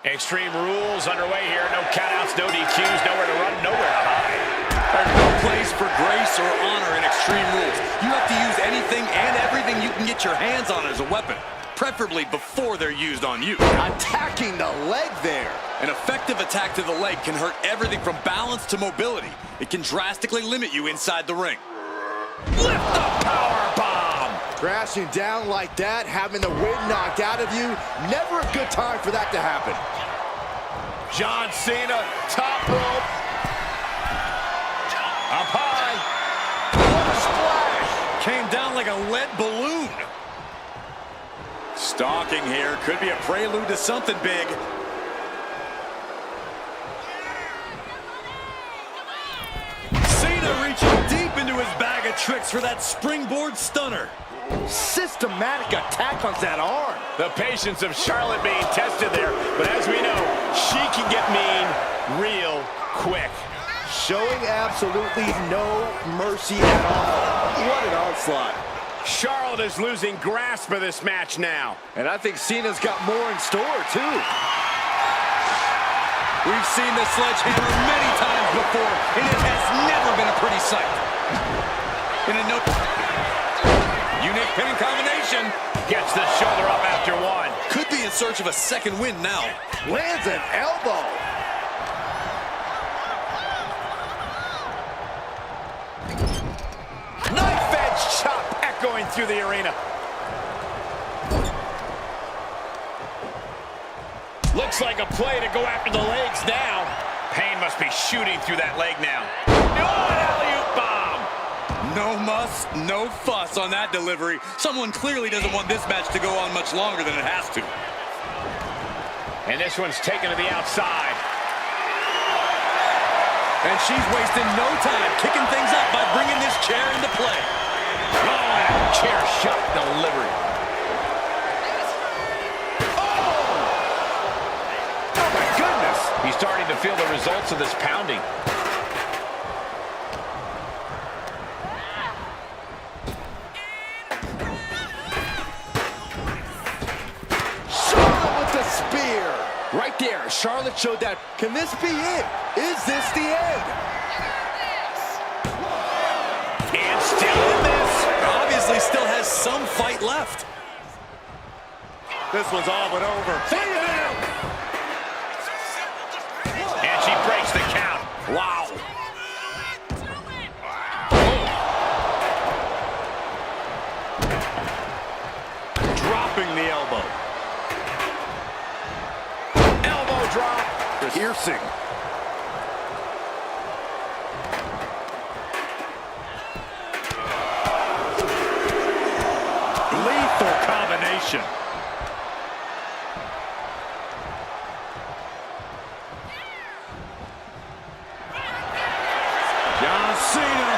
Extreme rules underway here. No countouts, no DQs, nowhere to run, nowhere to hide. There's no place for grace or honor in Extreme Rules. You have to use anything and everything you can get your hands on as a weapon, preferably before they're used on you. Attacking the leg there. An effective attack to the leg can hurt everything from balance to mobility. It can drastically limit you inside the ring. Lift the power bomb. Crashing down like that, having the wind knocked out of you, never a good time for that to happen. John Cena, top rope. Up high. What a splash. Came down like a lead balloon. Stalking here could be a prelude to something big. Cena reaching deep into his bag of tricks for that springboard stunner. Systematic attack on that arm. The patience of Charlotte being tested there, but as we know, she can get mean real quick. Showing absolutely no mercy at all. What an onslaught. Charlotte is losing grasp of this match now. And I think Cena's got more in store, too. We've seen the sledgehammer many times before, and it has never been a pretty sight. In a unique pinning combination. Gets the shoulder up after one. Could be in search of a second win now. Lands an elbow. Knife edge chop echoing through the arena. Looks like a play to go after the legs now. Pain must be shooting through that leg now. Oh, an alley-oop bomb. No muss, no fuss on that delivery. Someone clearly doesn't want this match to go on much longer than it has to. And this one's taken to the outside. And she's wasting no time kicking things up by bringing this chair into play. Oh, and a chair shot delivery. He's starting to feel the results of this pounding. Charlotte with the spear. Right there, Charlotte showed that. Can this be it? Is this the end? And still in this. Obviously still has some fight left. This one's all but over. And she breaks the count. Wow. Dropping the elbow. Elbow drop. Piercing. Lethal combination. John Cena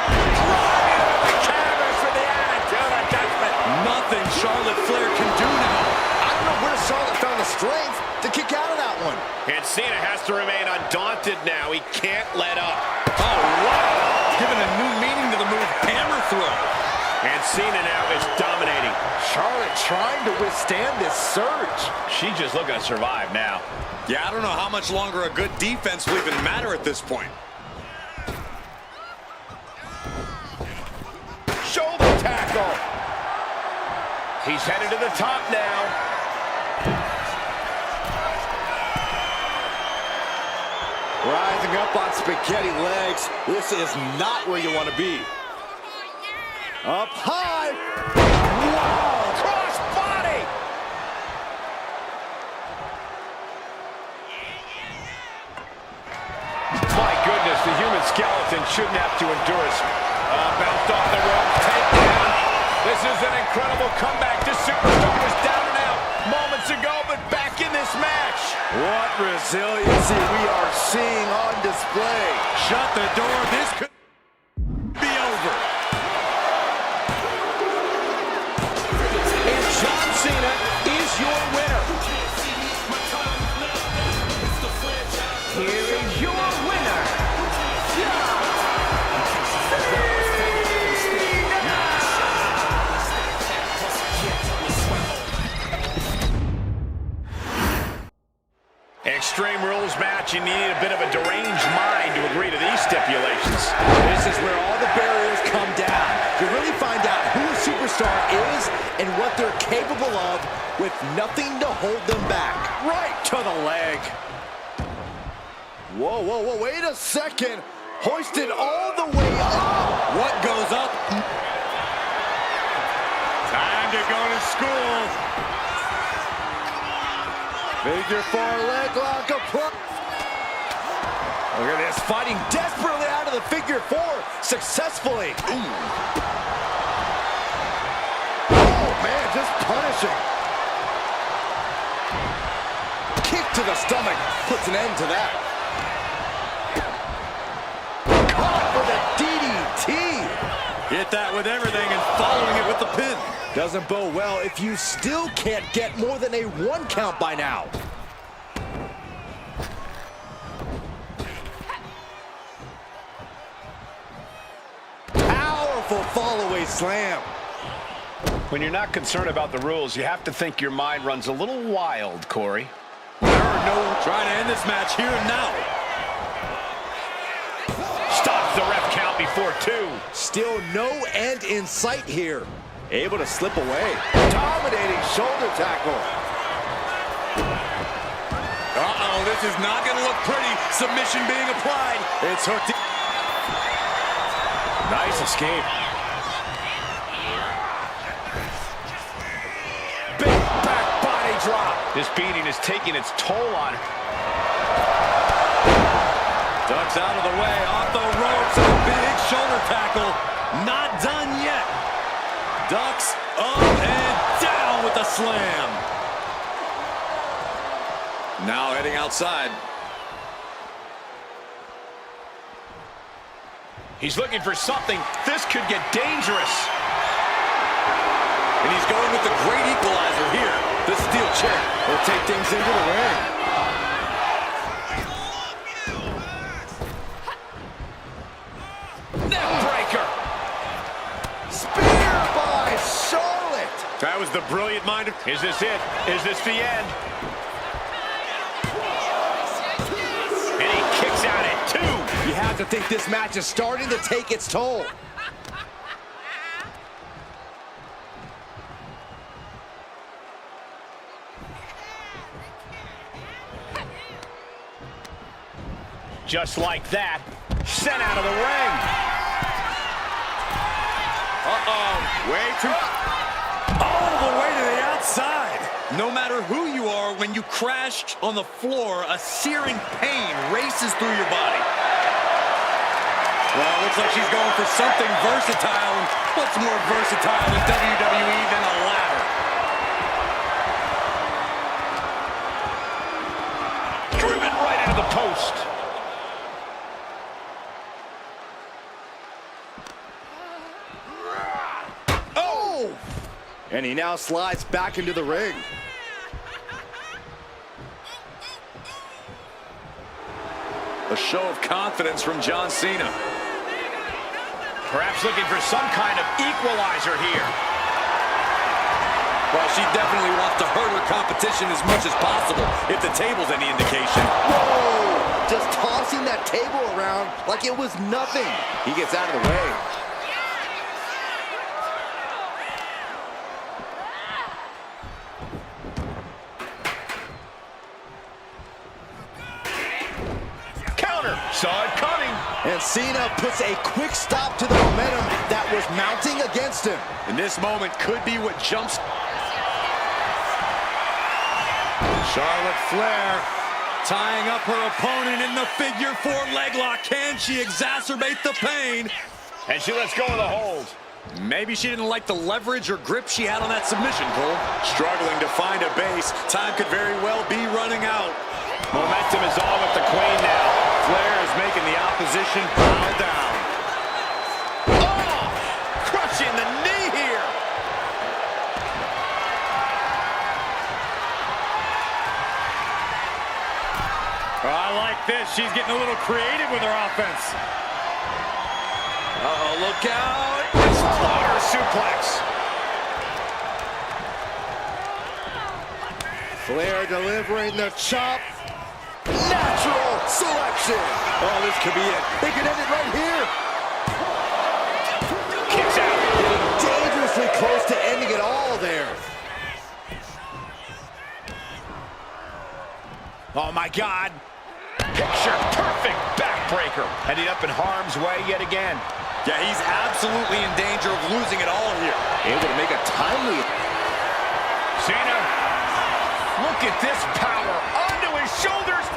Driving up the canvas for the attitude adjustment. Nothing Charlotte Flair can do now. I don't know where Charlotte found the strength to kick out of that one. And Cena has to remain undaunted now. He can't let up. Oh, wow. Giving a new meaning to the move hammer throw. And Cena now is dominating. Charlotte trying to withstand this surge. She's just looking to survive now. Yeah, I don't know how much longer a good defense will even matter at this point. Shoulder tackle. He's headed to the top now. Rising up on spaghetti legs. This is not where you want to be. Up high. Wow! Cross body! My goodness, the human skeleton shouldn't have to endure this. Bounced off the rope, takedown. This is an incredible comeback. This superstar was down and out moments ago, but back in this match. What resiliency we are seeing on display. Shut the door. This could be over. And John Cena is your winner. Here is your winner, John Cena! Extreme Rules match, you need a bit of a deranged mind to agree to these stipulations. This is where all the barriers come down. You really find out who a superstar is and what they're capable of with nothing to hold them back. Right to the leg. Whoa, whoa, whoa, wait a second. Hoisted all the way up. What goes up? Time to go to school. Figure 4 leg lock approach. Look at this, fighting desperately out of the figure 4 successfully. Ooh. Oh man, just punishing. Kick to the stomach puts an end to that. Caught for the DDT. Hit that with everything and following it with the pin. Doesn't bode well if you still can't get more than a 1 count by now. Powerful fall-away slam. When you're not concerned about the rules, you have to think your mind runs a little wild, Corey. There are no trying to end this match here and now. Stops the ref count before 2. Still no end in sight here. Able to slip away. Dominating shoulder tackle. Uh-oh, this is not going to look pretty. Submission being applied. It's hooked. Nice escape. Big back body drop. This beating is taking its toll on her. Ducks out of the way, off the ropes, and a big shoulder tackle. Not done yet. Ducks up and down with the slam. Now heading outside. He's looking for something. This could get dangerous. And he's going with the great equalizer here. The steel chair will take things into the ring. That was the brilliant mind of... Is this it? Is this the end? And he kicks out at 2. You have to think this match is starting to take its toll. Just like that, sent out of the ring. Uh-oh, way too... All the way to the outside. No matter who you are, when you crash on the floor, a searing pain races through your body. Well, it looks like she's going for something versatile. And what's more versatile in WWE than a ladder? Driven right into the post. And he now slides back into the ring. A show of confidence from John Cena. Perhaps looking for some kind of equalizer here. Well, she definitely wants to hurt her competition as much as possible, if the table's any indication. Whoa! Just tossing that table around like it was nothing. He gets out of the way. Saw it coming. And Cena puts a quick stop to the momentum that was mounting against him. And this moment could be what jumps. Charlotte Flair tying up her opponent in the figure 4 leg lock. Can she exacerbate the pain? And she lets go of the hold. Maybe she didn't like the leverage or grip she had on that submission, Cole. Struggling to find a base. Time could very well be running out. Momentum is on with the Queen now. Flair is making the opposition bow down. Oh! Crushing the knee here. Oh, I like this. She's getting a little creative with her offense. Uh-oh, look out. Exploder suplex. Flair delivering the chop. Natural selection. Oh, this could be it. They could end it right here. Kicks out. Getting dangerously close to ending it all there. Oh, my God. Picture perfect backbreaker. Ending up in harm's way yet again. Yeah, he's absolutely in danger of losing it all here. Able to make a timely. Cena. Look at this power. Onto his shoulders.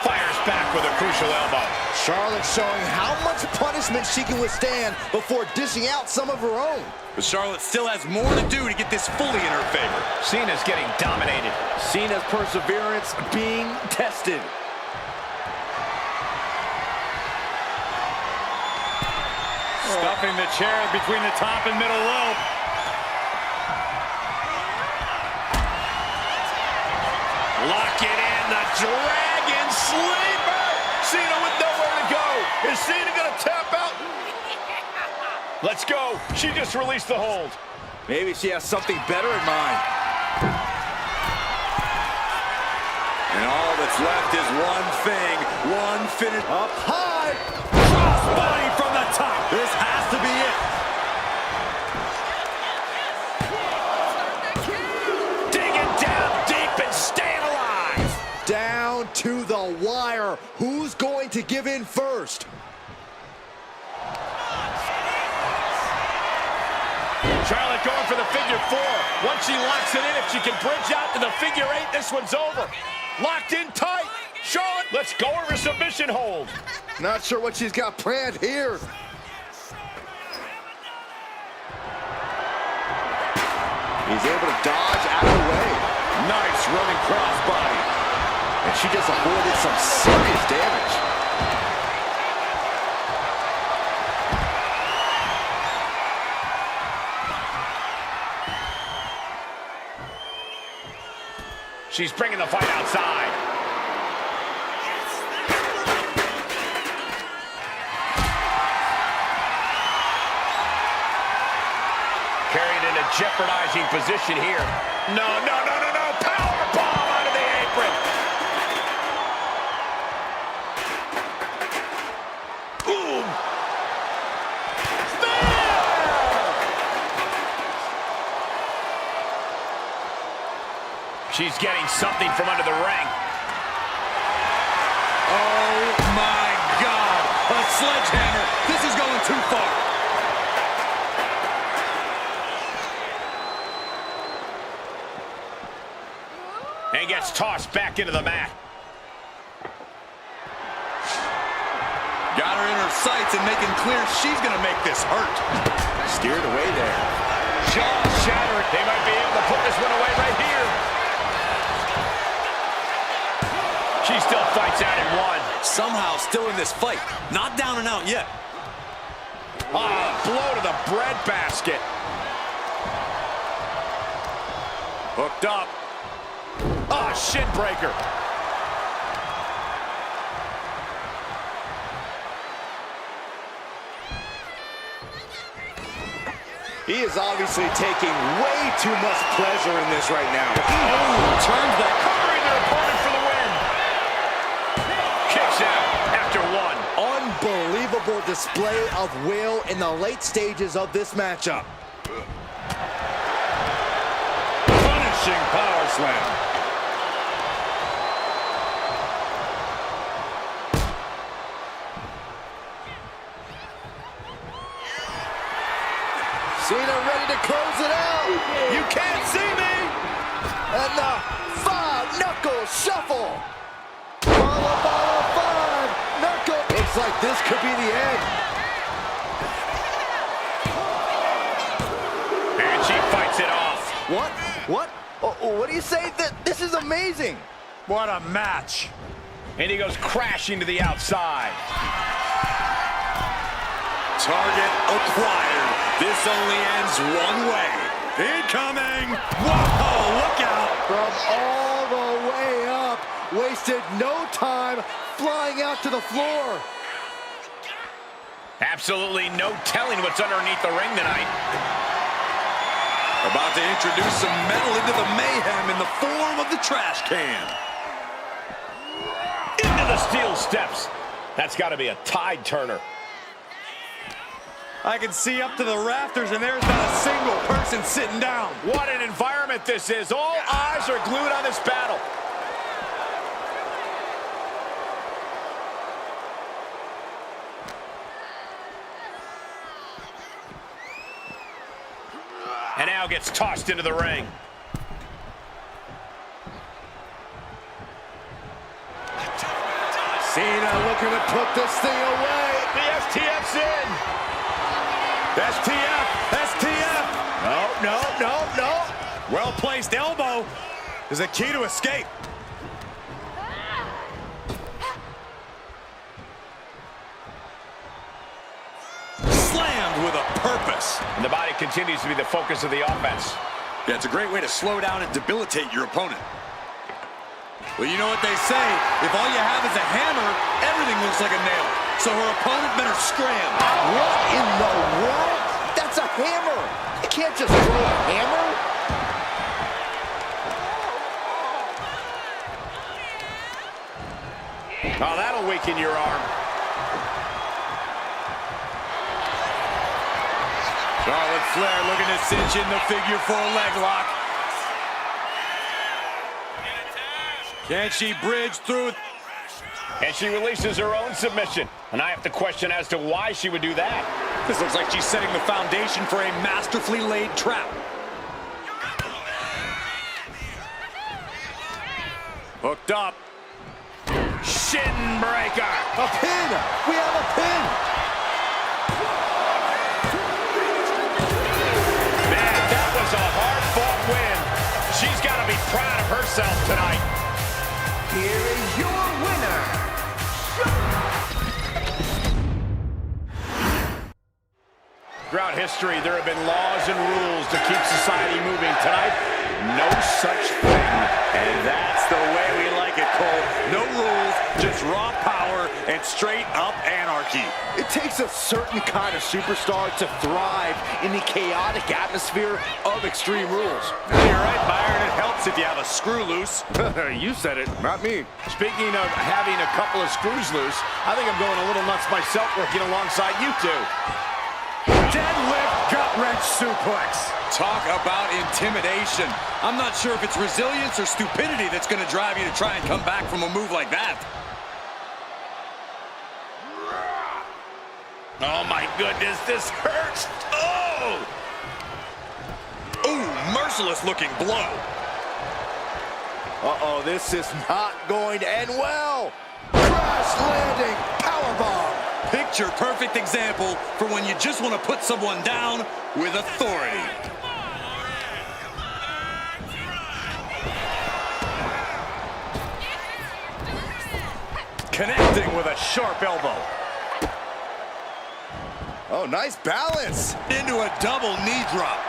Fires back with a crucial elbow. Charlotte showing how much punishment she can withstand before dishing out some of her own. But Charlotte still has more to do to get this fully in her favor. Cena's getting dominated. Cena's perseverance being tested. Stuffing the chair between the top and middle rope. Lock it in, the Dragon Sleeper. Cena with nowhere to go. Is Cena gonna tap out? Let's go. She just released the hold. Maybe she has something better in mind. And all that's left is one thing, one finish. Up high. Crossbody from the top. This has to be it. Digging down deep and staying alive. Down to the wire. Who's going to give in first? Charlotte going for the figure four. Once she locks it in, if she can bridge out to the figure eight, this one's over. Locked in tight. Charlotte, let's go over submission hold. Not sure what she's got planned here. He's able to dodge out of the way. Nice running crossbody. And she just avoided some serious damage. She's bringing the fight outside. Carried in a jeopardizing position here. No. Power bomb onto the apron. Boom. She's getting something from under the ring. Oh my God. A sledgehammer. This is going too far. And gets tossed back into the mat. Got her in her sights and making clear she's going to make this hurt. Steered away there. Jaw shattering. They might be able to put this one away right here. She still fights out in one. Somehow still in this fight. Not down and out yet. Blow to the breadbasket. Hooked up. Shin breaker. He is obviously taking way too much pleasure in this right now. Turns that, covering their opponent for the win. Kicks out after one. Unbelievable display of will in the late stages of this matchup. Punishing power slam. Cena ready to close it out. You can't see me. And the five-knuckle shuffle. Followed by the five-knuckle. Looks like this could be the end. And she fights it off. What? What do you say? This is amazing. What a match. And he goes crashing to the outside. Target acquired. This only ends one way. Incoming. Whoa, look out. From all the way up. Wasted no time flying out to the floor. Absolutely no telling what's underneath the ring tonight. About to introduce some metal into the mayhem in the form of the trash can. Into the steel steps. That's got to be a tide turner. I can see up to the rafters, and there's not a single person sitting down. What an environment this is. All eyes are glued on this battle. And now gets tossed into the ring. Cena looking to put this thing away. The STF's in. STF! STF! No. Well-placed elbow is a key to escape. Slammed with a purpose. And the body continues to be the focus of the offense. Yeah, it's a great way to slow down and debilitate your opponent. Well, you know what they say, if all you have is a hammer, everything looks like a nail. So her opponent better scram. What in the world? That's a hammer. You can't just throw a hammer. Oh, that'll weaken your arm. Charlotte Flair looking to cinch in the figure 4 leg lock. Can she bridge through? And she releases her own submission. And I have to question as to why she would do that. This looks like she's setting the foundation for a masterfully laid trap. Hooked up. Shin breaker. A pin. We have a pin. Man, that was a hard-fought win. She's got to be proud of herself tonight. Here is your winner. Throughout history, there have been laws and rules to keep society moving. Tonight, no such thing. And that's the way we like it, Cole. No rules, just raw power and straight-up anarchy. It takes a certain kind of superstar to thrive in the chaotic atmosphere of Extreme Rules. You're right, Byron. It helps if you have a screw loose. You said it, not me. Speaking of having a couple of screws loose, I think I'm going a little nuts myself working alongside you two. Deadlift gut-wrench suplex. Talk about intimidation. I'm not sure if it's resilience or stupidity that's going to drive you to try and come back from a move like that. Oh, my goodness, this hurts. Oh! Ooh, merciless looking blow. Uh-oh, this is not going to end well. Crash landing powerbomb. Picture perfect example for when you just want to put someone down with authority. Connecting with a sharp elbow. Oh, nice balance. Into a double knee drop.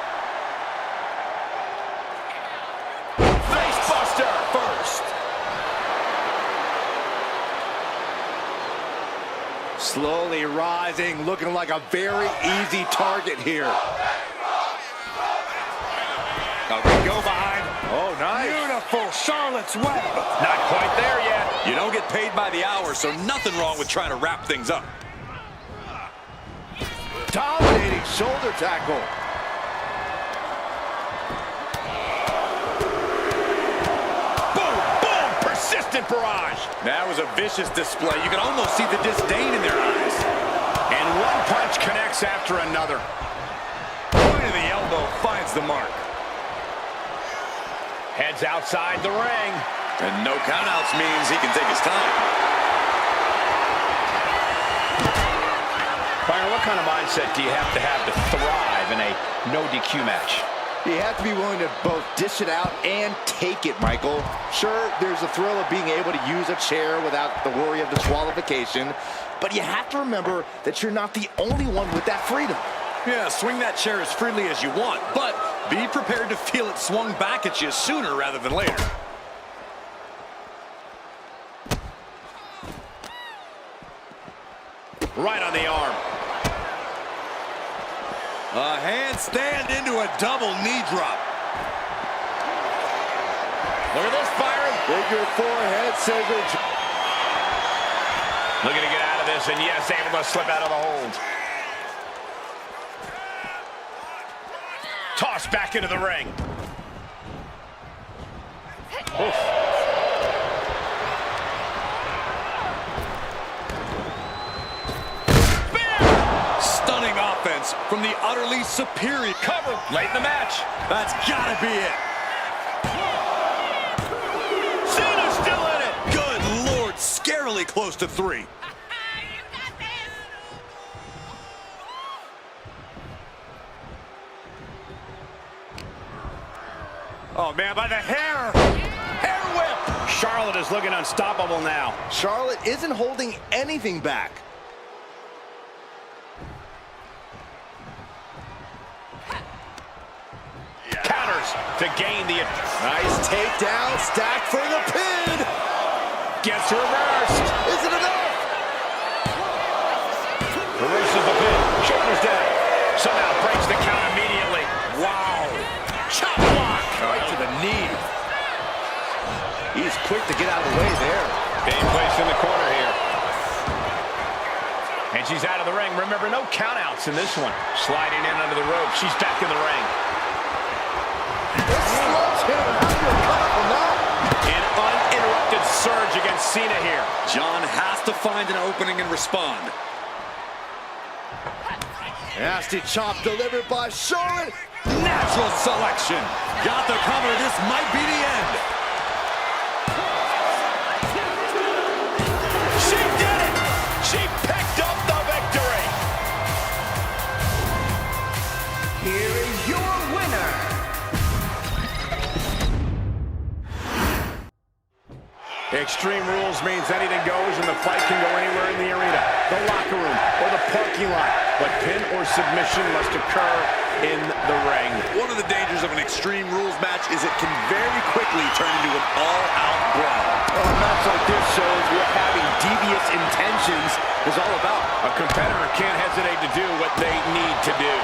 Face buster first. Slowly rising, looking like a very easy target here. Okay, go behind. Oh, nice. Beautiful Charlotte's Web. Not quite there yet. You don't get paid by the hour, so nothing wrong with trying to wrap things up. Dominating shoulder tackle. Boom, boom, persistent barrage. That was a vicious display. You can almost see the disdain in their eyes. And one punch connects after another. Point of the elbow finds the mark. Heads outside the ring. And no countouts means he can take his time. Byron, what kind of mindset do you have to thrive in a no DQ match? You have to be willing to both dish it out and take it, Michael. Sure, there's a thrill of being able to use a chair without the worry of disqualification, but you have to remember that you're not the only one with that freedom. Yeah, swing that chair as freely as you want, but be prepared to feel it swung back at you sooner rather than later. Right on the arm. A handstand into a double knee drop. Look at this, Byron. Figure 4 head scissors. Looking to get out of this, and yes, able to slip out of the hold. Tossed back into the ring. Oof. Stunning offense from the utterly superior. Cover late in the match. That's gotta be it. Cena's still in it. Good Lord, scarily close to 3. Oh, man, by the hair. Hair whip. Charlotte is looking unstoppable now. Charlotte isn't holding anything back. Counters to gain the... Nice takedown, stack for the pin. Gets reversed. Is it enough? Reverses the pin. Shoulders down. Somehow breaks the count immediately. Wow. Chop block. Right to the knee. He's quick to get out of the way there. Being placed in the corner here. And she's out of the ring. Remember, no countouts in this one. Sliding in under the rope. She's back in the ring. An uninterrupted surge against Cena here. John has to find an opening and respond. Nasty chop delivered by Charlotte. Natural selection. Got the cover. This might be the end. She did it! She picked up the victory! Here is your winner. Extreme Rules means anything goes and the fight can go anywhere in the arena, the locker room, or the parking lot. But pin or submission must occur in the ring. One of the dangers of an Extreme Rules match is it can very quickly turn into an all-out brawl. A match like this shows what having devious intentions is all about. A competitor can't hesitate to do what they need to do.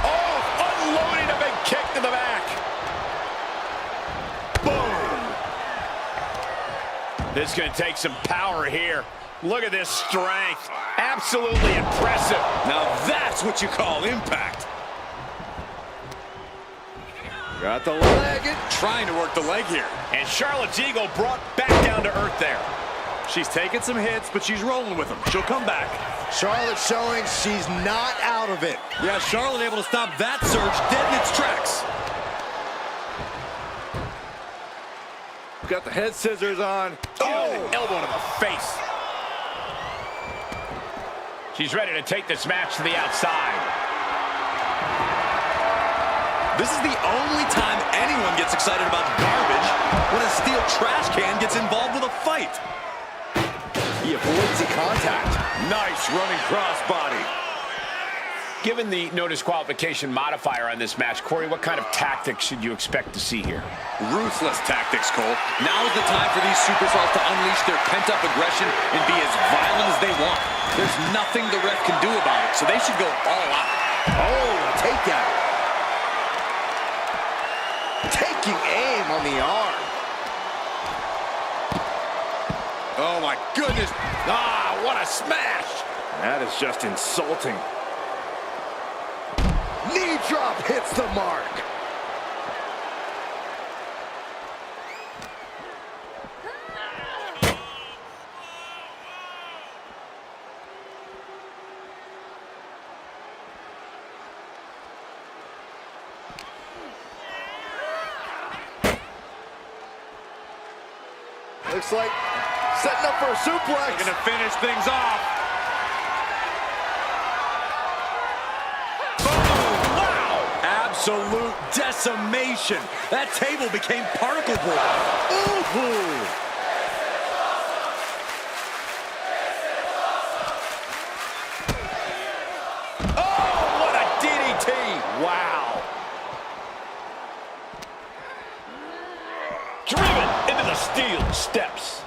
Oh, unloading a big kick to the back. Boom. This is going to take some power here. Look at this strength. Absolutely impressive. Now that's what you call impact. Got the leg. Trying to work the leg here. And Charlotte's ego brought back down to earth there. She's taking some hits, but she's rolling with them. She'll come back. Charlotte showing she's not out of it. Yeah, Charlotte able to stop that surge dead in its tracks. Got the head scissors on. Oh, elbow to the face. She's ready to take this match to the outside. This is the only time anyone gets excited about garbage when a steel trash can gets involved with a fight. He avoids the contact. Nice running crossbody. Given the no disqualification modifier on this match, Corey, what kind of tactics should you expect to see here? Ruthless tactics, Cole. Now is the time for these superstars to unleash their pent-up aggression and be as violent as they want. There's nothing the ref can do about it, so they should go all out. Oh, a takedown. Taking aim on the arm. Oh, my goodness. Ah, what a smash! That is just insulting. Knee drop hits the mark. Looks like setting up for a suplex. Going to finish things off. Absolute decimation. That table became particle board. Ooh. Oh, what a DDT! Wow. Driven into the steel steps.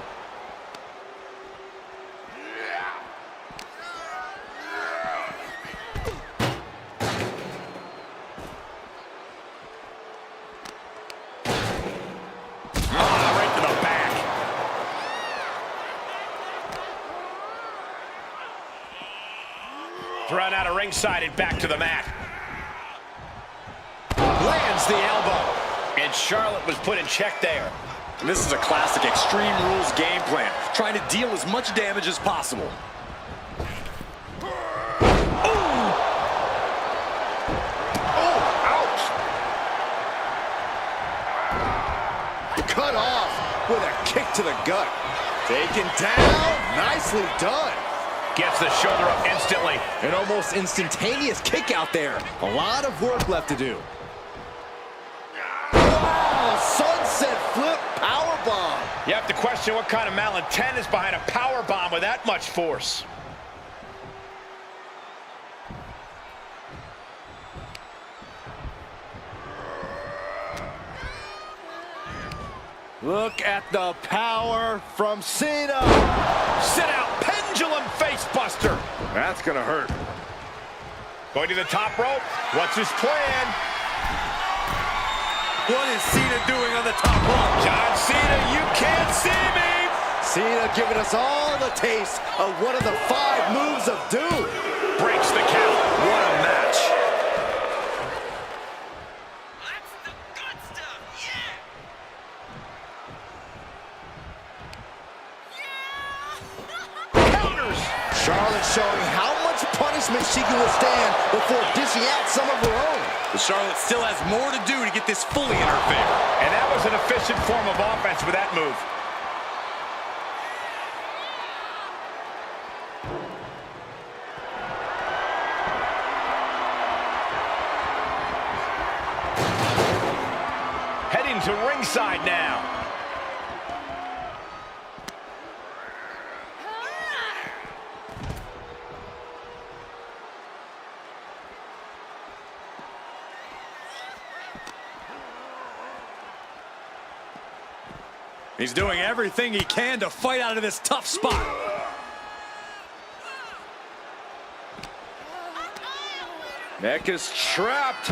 Thrown out of ringside and back to the mat. Lands the elbow. And Charlotte was put in check there. And this is a classic Extreme Rules game plan, trying to deal as much damage as possible. Cut off with a kick to the gut. Taken down. Nicely done. Gets the shoulder up instantly. An almost instantaneous kick out there. A lot of work left to do. Oh, sunset flip powerbomb. You have to question what kind of malintent is behind a powerbomb with that much force. Look at the power from Cena. Sit out, pendulum facebuster. That's gonna hurt. Going to the top rope. What's his plan? What is Cena doing on the top rope? John Cena, you can't see me. Cena giving us all the taste of one of the 5 moves of doom. Breaks the count. What a match. Charlotte showing how much punishment she can withstand before dishing out some of her own. But Charlotte still has more to do to get this fully in her favor. And that was an efficient form of offense with that move. Heading to ringside now. He's doing everything he can to fight out of this tough spot. Neck is trapped.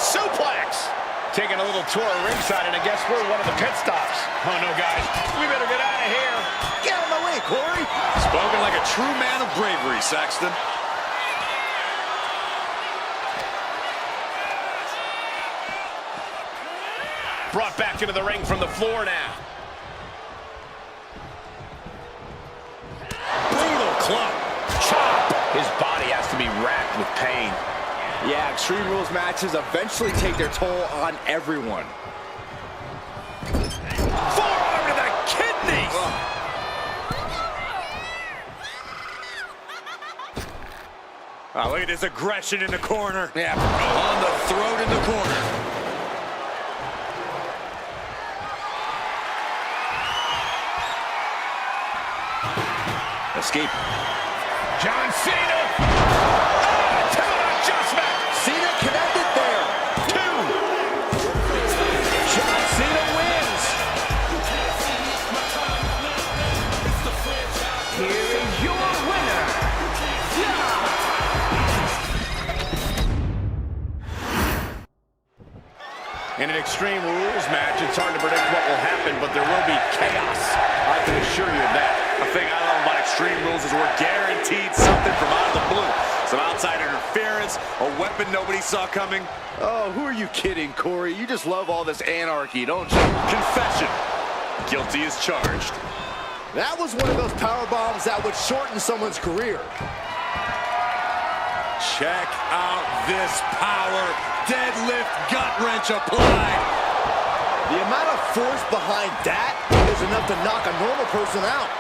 Suplex! Taking a little tour of ringside, and I guess we're one of the pit stops. Oh, no, guys. We better get out of here. Get out of my way, Corey. Spoken like a true man of bravery, Saxton. Brought back into the ring from the floor now. Brutal club. Chop! His body has to be racked with pain. Yeah, Extreme Rules matches eventually take their toll on everyone. Forearm to the kidneys! Oh, look at his aggression in the corner. Yeah, on the throat in the corner. Escape. John Cena! Two adjustment! Cena connected there. 2! John Cena wins. Here is your winner. In an Extreme Rules match, it's hard to predict what will happen, but there will be chaos. I can assure you of that. The thing I love about Extreme Rules is we're guaranteed something from out of the blue. Some outside interference, a weapon nobody saw coming. Oh, who are you kidding, Corey? You just love all this anarchy, don't you? Confession. Guilty as charged. That was one of those power bombs that would shorten someone's career. Check out this power. Deadlift gut wrench applied. The amount of force behind that is enough to knock a normal person out.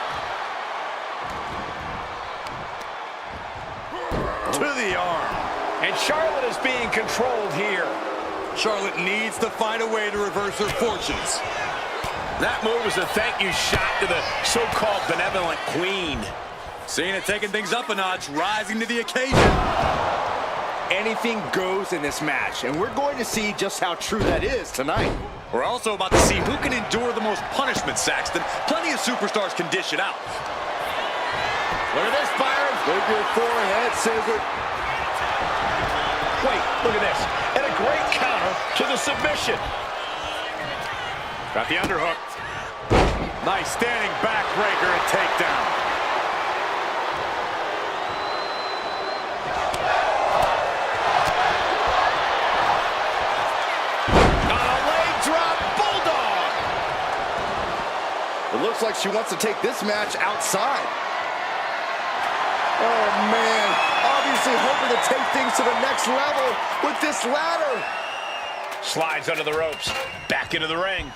To the arm. And Charlotte is being controlled here. Charlotte needs to find a way to reverse her fortunes. That move was a thank you shot to the so-called benevolent queen. Cena taking things up a notch, rising to the occasion. Anything goes in this match, and we're going to see just how true that is tonight. We're also about to see who can endure the most punishment, Saxton. Plenty of superstars can dish it out. Look at this, Byron. Look at your forehead, scissor. Wait, look at this. And a great counter to the submission. Got the underhook. Nice standing backbreaker and takedown. looks like she wants to take this match outside. Oh, man. Obviously hoping to take things to the next level with this ladder. Slides under the ropes. Back into the ring.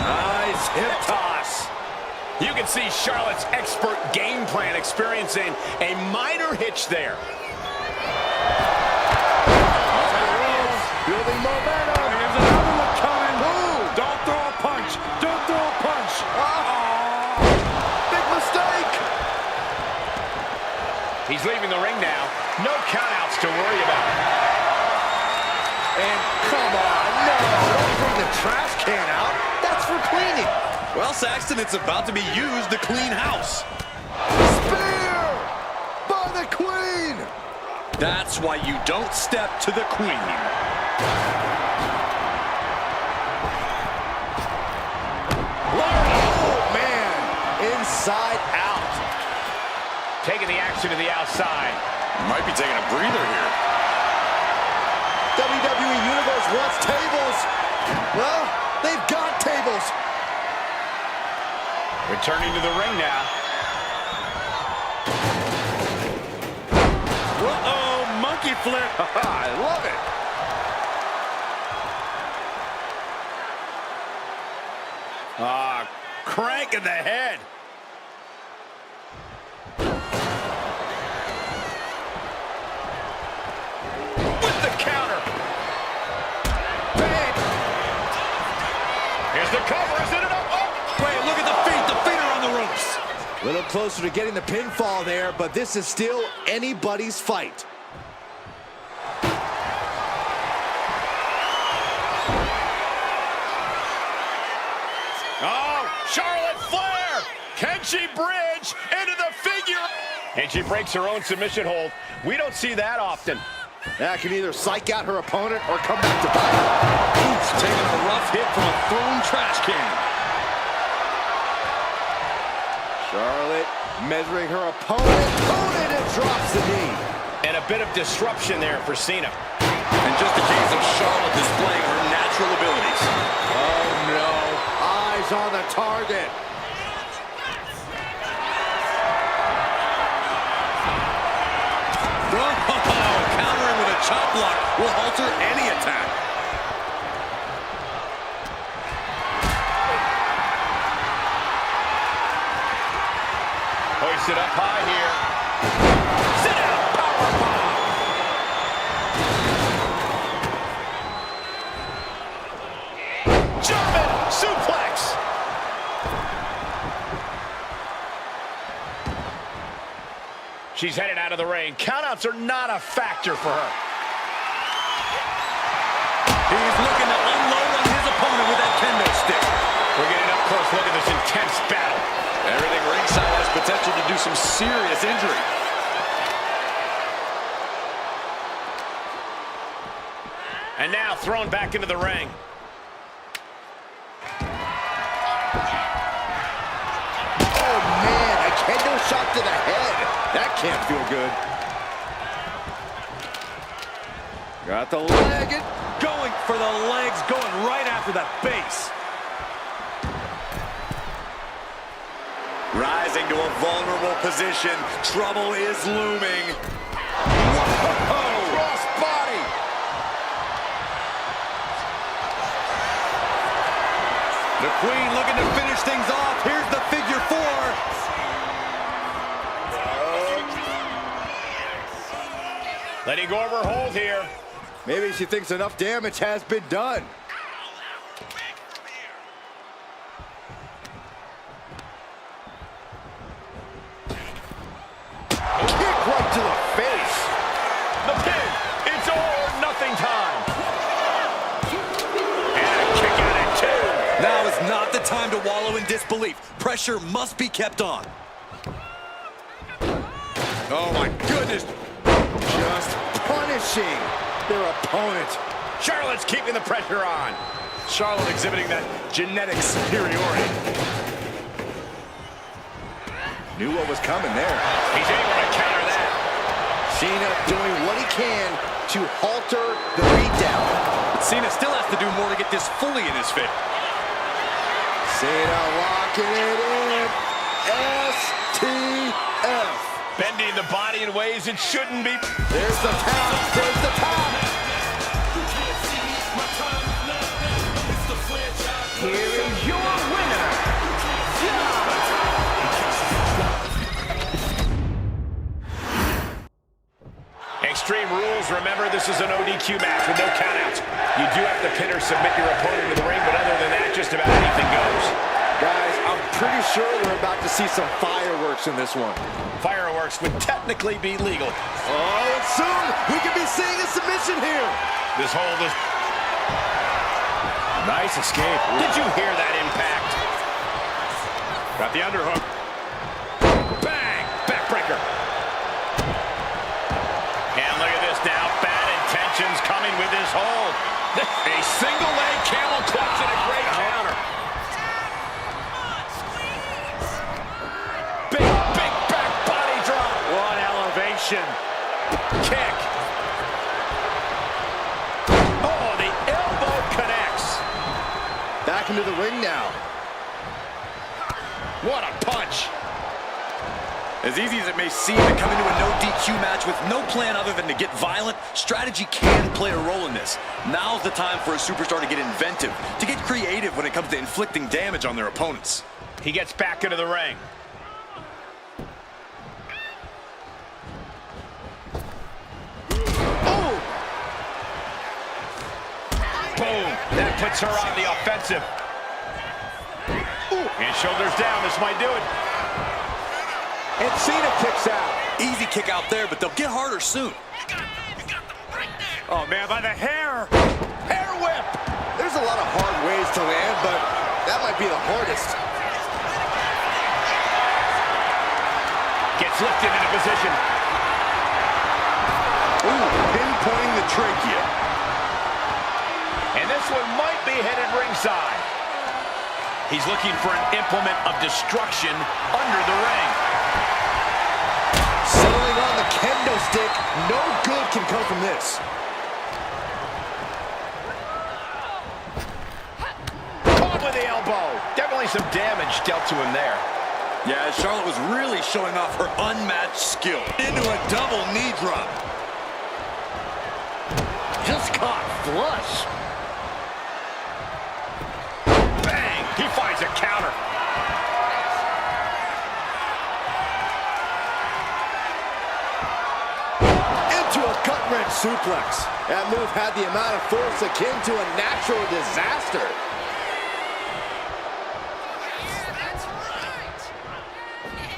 Nice hip toss. You can see Charlotte's expert game plan experiencing a minor hitch there. Building momentum. Here's another one coming. Don't throw a punch. Don't throw a punch. Big mistake. He's leaving the ring now. No countouts to worry about. And come on, no, don't bring the trash can out. That's for cleaning. Well, Saxton, it's about to be used to clean house. Spear by the Queen. That's why you don't step to the Queen. Oh, man, inside out. Taking the action to the outside. Might be taking a breather here. WWE Universe wants tables. Well, they've got tables. Returning to the ring now. Uh-oh, monkey flip. I love it. Crank in the head. With the counter. Bang. Here's the cover. Is it enough? Oh. Wait, look at the feet. The feet are on the ropes. A little closer to getting the pinfall there, but this is still anybody's fight. Oh, Charlotte Flair! Can she bridge into the figure? And she breaks her own submission hold. We don't see that often. That can either psych out her opponent or come back to bite. Oof, taking a rough hit from a thrown trash can. Charlotte measuring her opponent. And drops the knee. And a bit of disruption there for Cena. And just a case of Charlotte displaying her natural abilities. Oh, no. Eyes on the target. Oh, countering with a chop block will alter any attack. Hoisted up high here. Sit down, powerbomb. German suplex. She's headed out of the ring. Countouts are not a factor for her. He's looking to unload on his opponent with that kendo stick. We're getting up close. Look at this intense battle. Everything ringside has potential to do some serious injury. And now thrown back into the ring. Oh, man, a kendo shot to the head. That can't feel good. Got the leg. Going for the legs, going right after that base. Rising to a vulnerable position. Trouble is looming. Whoa! Cross body. The Queen looking to finish things off. Here's the figure four. Letting go of her hold here. Maybe she thinks enough damage has been done. Kick right to the face. The pin. It's all or nothing time. And a kick out at two. Now is not the time to wallow in disbelief. Pressure must be kept on. Oh my goodness. Just punishing their opponent. Charlotte's keeping the pressure on. Charlotte exhibiting that genetic superiority. Knew what was coming there. He's able to counter that. Cena doing what he can to halter the beatdown. But Cena still has to do more to get this fully in his favor. Cena locking it in. STF. Bending the body in ways it shouldn't be. There's the tap. There's the tap. Here is your winner, Extreme Rules, remember, this is an ODQ match with no countouts. You do have to pin or submit your opponent to the ring, but other than that, just about anything goes. Guys, I'm pretty sure we're about to see some fireworks in this one. Fireworks would technically be legal. Oh, and soon we could be seeing a submission here. This hold is... Nice escape. Did you hear that impact? Got the underhook. Bang! Backbreaker. And look at this now. Bad intentions coming with this hold. A single leg camel clutch and a great counter. Big back body drop. What elevation. Kick. Oh, the elbow connects. Back into the ring now. What a punch. As easy as it may seem to come into a no DQ match with no plan other than to get violent, strategy can play a role in this. Now's the time for a superstar to get inventive, to get creative when it comes to inflicting damage on their opponents. He gets back into the ring. Oh! Boom. That puts her on the offensive. Ooh. And shoulders down. This might do it. And Cena kicks out. Easy kick out there, but they'll get harder soon. Oh, man, by the hair. Hair whip. There's a lot of hard ways to land, but that might be the hardest. Gets lifted into position. Ooh, pinpointing the trachea. And this one might be headed ringside. He's looking for an implement of destruction under the ring. Settling on the kendo stick. No good can come from this. Caught with the elbow. Definitely some damage dealt to him there. Yeah, Charlotte was really showing off her unmatched skill. Into a double knee drop. Just caught flush. Bang! He finds a counter. Into a gut-wrench suplex. That move had the amount of force akin to a natural disaster.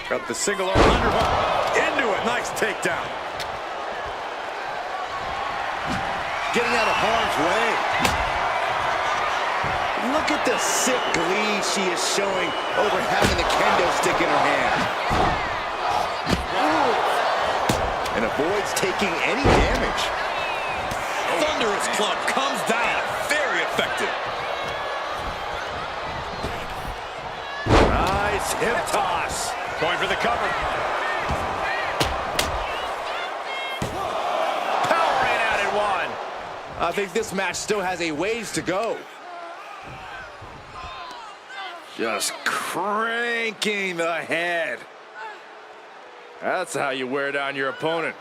Got the single arm underhook. Into it. Nice takedown. Getting out of harm's way. Look at the sick glee she is showing over having the kendo stick in her hand. Ooh. And avoids taking any damage. Thunderous club comes down. Very effective. Nice hip toss. Going for the cover. Powering out at one. I think this match still has a ways to go. Just cranking the head. That's how you wear down your opponent.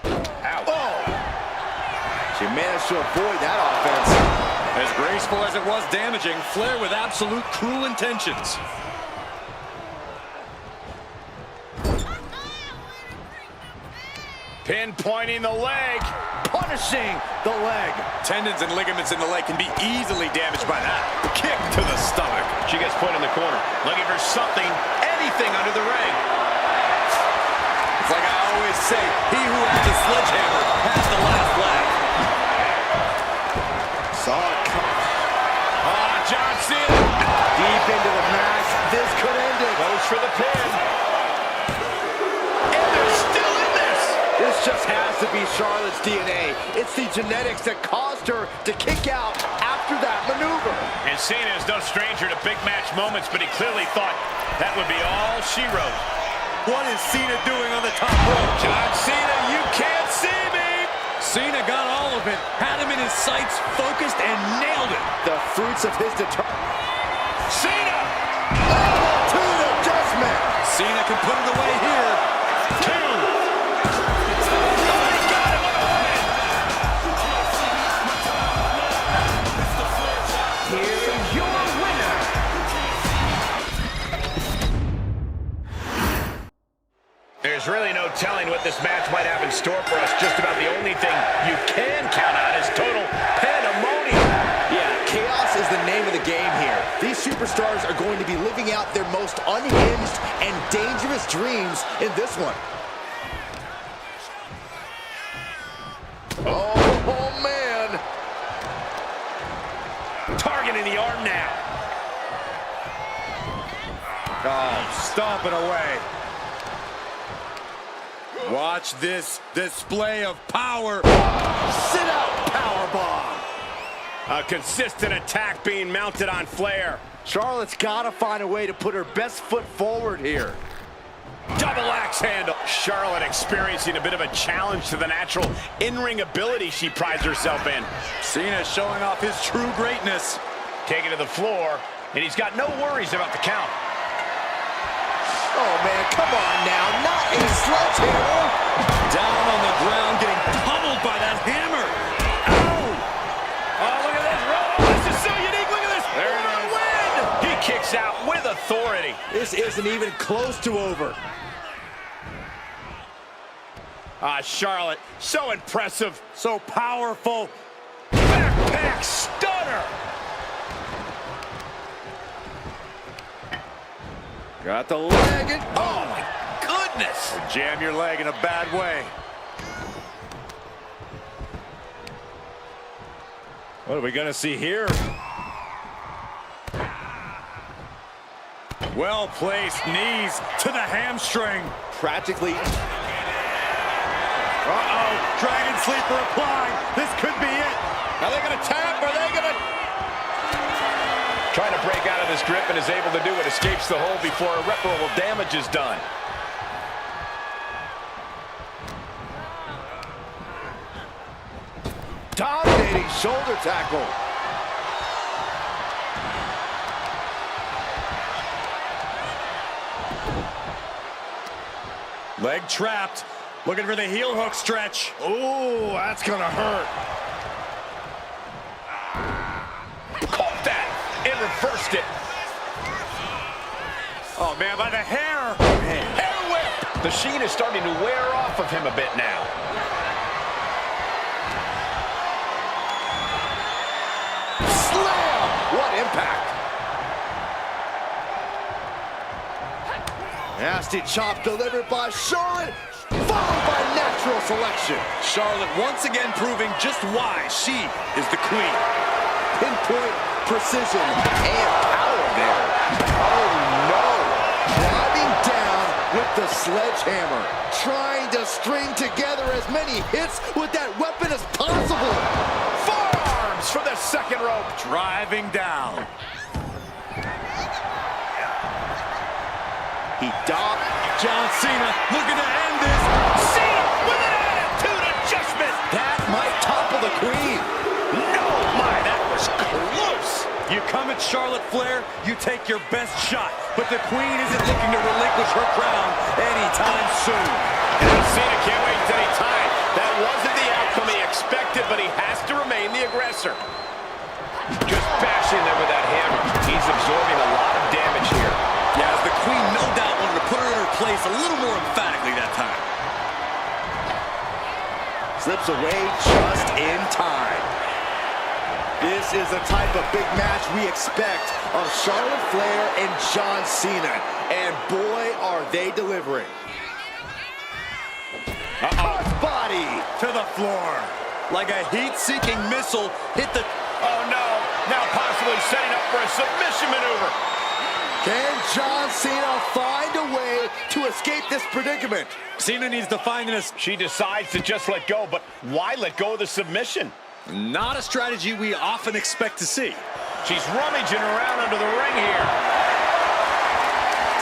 Ow. Oh! She managed to avoid that offense. As graceful as it was damaging, Flair with absolute cruel intentions. Pinpointing the leg. Punishing the leg. Tendons and ligaments in the leg can be easily damaged by that. Kick to the stomach. She gets put in the corner. Looking for something, anything under the ring. It's like I always say, he who has the sledgehammer has the last laugh. Saw it come. Oh, John Cena. Deep into the match. This could end it. Goes for the pin. And they're still in this. This just has to be Charlotte's DNA. It's the genetics that caused her to kick out after that maneuver. And Cena is no stranger to big match moments, but he clearly thought that would be all she wrote. What is Cena doing on the top rope? John Cena, you can't see me. Cena got all of it, had him in his sights, focused, and nailed it. The fruits of his determination. Cena! To the adjustment. Cena can put it away here. 2. Oh, he got him with a win! Here is your winner. There's really no telling what this match might have in store for us. Just about the only thing you can count on is total pandemonium. Yeah, chaos is the name of the game here. These superstars are going to be living out their most unhinged and dangerous dreams in this one. Oh man. Targeting the arm now. Oh, stomp it away. Watch this display of power. Sit out powerbomb. A consistent attack being mounted on Flair. Charlotte's got to find a way to put her best foot forward here. Double axe handle. Charlotte experiencing a bit of a challenge to the natural in-ring ability she prides herself in. Cena showing off his true greatness. Taken to the floor, and he's got no worries about the count. Oh man, come on now, not a sledgehammer. Down on the ground, getting pummeled by that hammer. Oh, look at this. Oh, this is so unique. Look at this. There it is. Win. He kicks out with authority. This isn't even close to over. Charlotte, so impressive. So powerful. Backpack stunner. Got the leg and Oh, my goodness. Jam your leg in a bad way. What are we gonna see here? Well-placed knees to the hamstring. practically. Uh-oh, Dragon Sleeper applied. This could be it. Are they gonna tap? Are they gonna... Trying to break out of this grip and is able to do it. Escapes the hold before irreparable damage is done. Dominating shoulder tackle. Leg trapped. Looking for the heel hook stretch. Ooh, that's gonna hurt. Caught that and reversed it. Oh, man, by the hair. Hair whip. The sheen is starting to wear off of him a bit now. Slam! What impact! Nasty chop delivered by Charlotte, followed by natural selection. Charlotte once again proving just why she is the queen. Pinpoint precision and power there. Oh no! Driving down with the sledgehammer. Trying to string together as many hits with that weapon as possible. Forearms for the second rope. Driving down. He docked. John Cena looking to end this. Cena with an attitude adjustment. That might topple the queen. No, my, that was close. You come at Charlotte Flair, you take your best shot. But the queen isn't looking to relinquish her crown anytime soon. And Cena can't wait any time. That wasn't the outcome he expected, but he has to remain the aggressor. Just bashing them with that hammer. He's absorbing a lot of damage here. Yeah, as the queen no doubt wanted to put her in her place a little more emphatically that time. Slips away just in time. This is the type of big match we expect of Charlotte Flair and John Cena. And boy, are they delivering. Body To the floor. Like a heat-seeking missile hit the... Oh, no. Now possibly setting up for a submission maneuver. Can John Cena find a way to escape this predicament? Cena needs to find this. She decides to just let go, but why let go of the submission? Not a strategy we often expect to see. She's rummaging around under the ring here.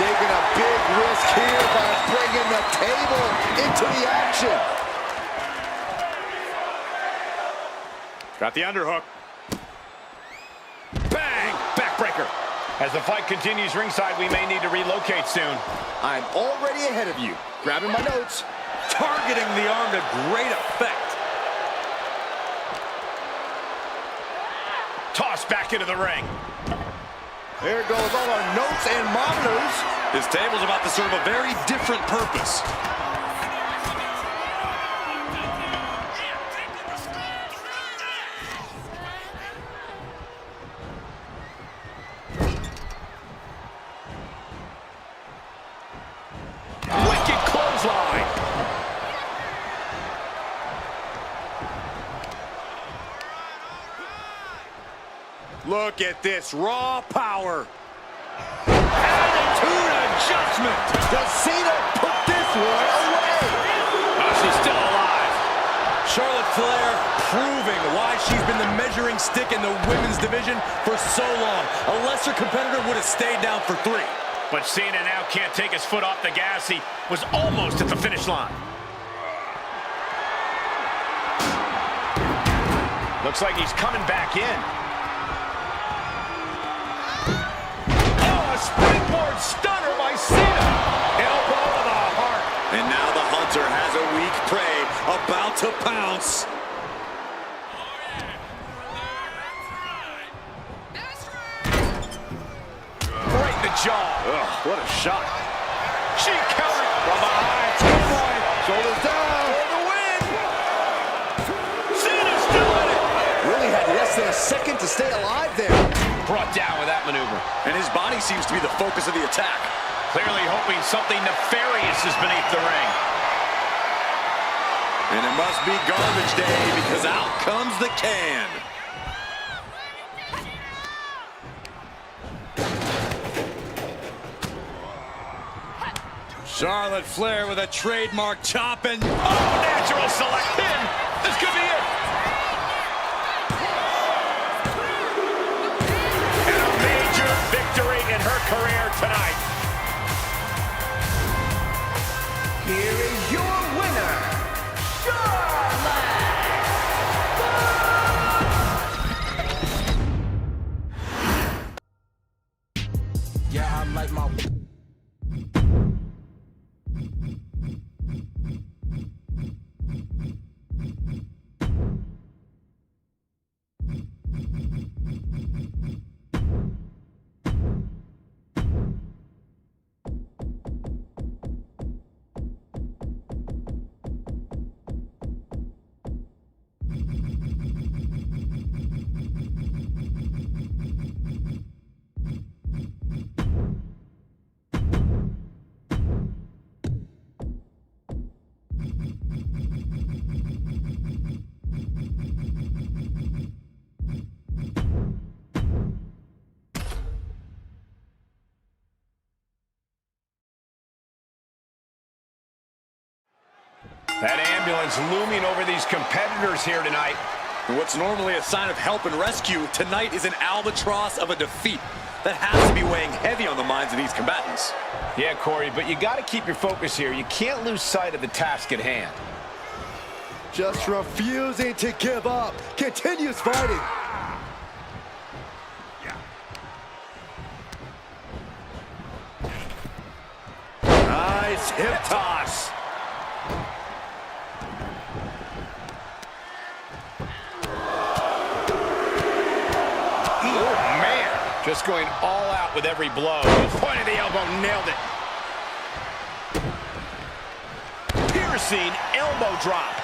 Taking a big risk here by bringing the table into the action. Got the underhook. Bang! Backbreaker. As the fight continues ringside, we may need to relocate soon. I'm already ahead of you. Grabbing my notes. Targeting the arm to great effect. Tossed back into the ring. There goes all our notes and monitors. His table's about to serve a very different purpose. Wicked clothesline. Look at this raw power. Attitude adjustment. Does Cena put this one away? Oh, she's still alive. Charlotte Flair proving why she's been the measuring stick in the women's division for so long. A lesser competitor would have stayed down for 3. But Cena now can't take his foot off the gas. He was almost at the finish line. Looks like he's coming back in. Oh, a springboard stunner by Cena. Elbow to the heart. And now the hunter has a weak prey about to pounce. Right in the jaw. Ugh, what a shot. She countered from behind. Shoulders down. For the win. Cena's still in it. Really had less than a second to stay alive there. Brought down with that maneuver. And his body seems to be the focus of the attack. Clearly hoping something nefarious is beneath the ring. And it must be garbage day because out comes the can. Charlotte Flair with a trademark chop and... Oh, natural select pin. This could be it. And a major victory in her career tonight. Here is your winner, Charlotte! Yeah, I like my... That ambulance looming over these competitors here tonight. What's normally a sign of help and rescue, tonight is an albatross of a defeat that has to be weighing heavy on the minds of these combatants. Yeah, Corey, but you got to keep your focus here. You can't lose sight of the task at hand. Just refusing to give up. Continues fighting. Nice hip toss. Oh, man. Just going all out with every blow. Point of the elbow, nailed it. Piercing elbow drop.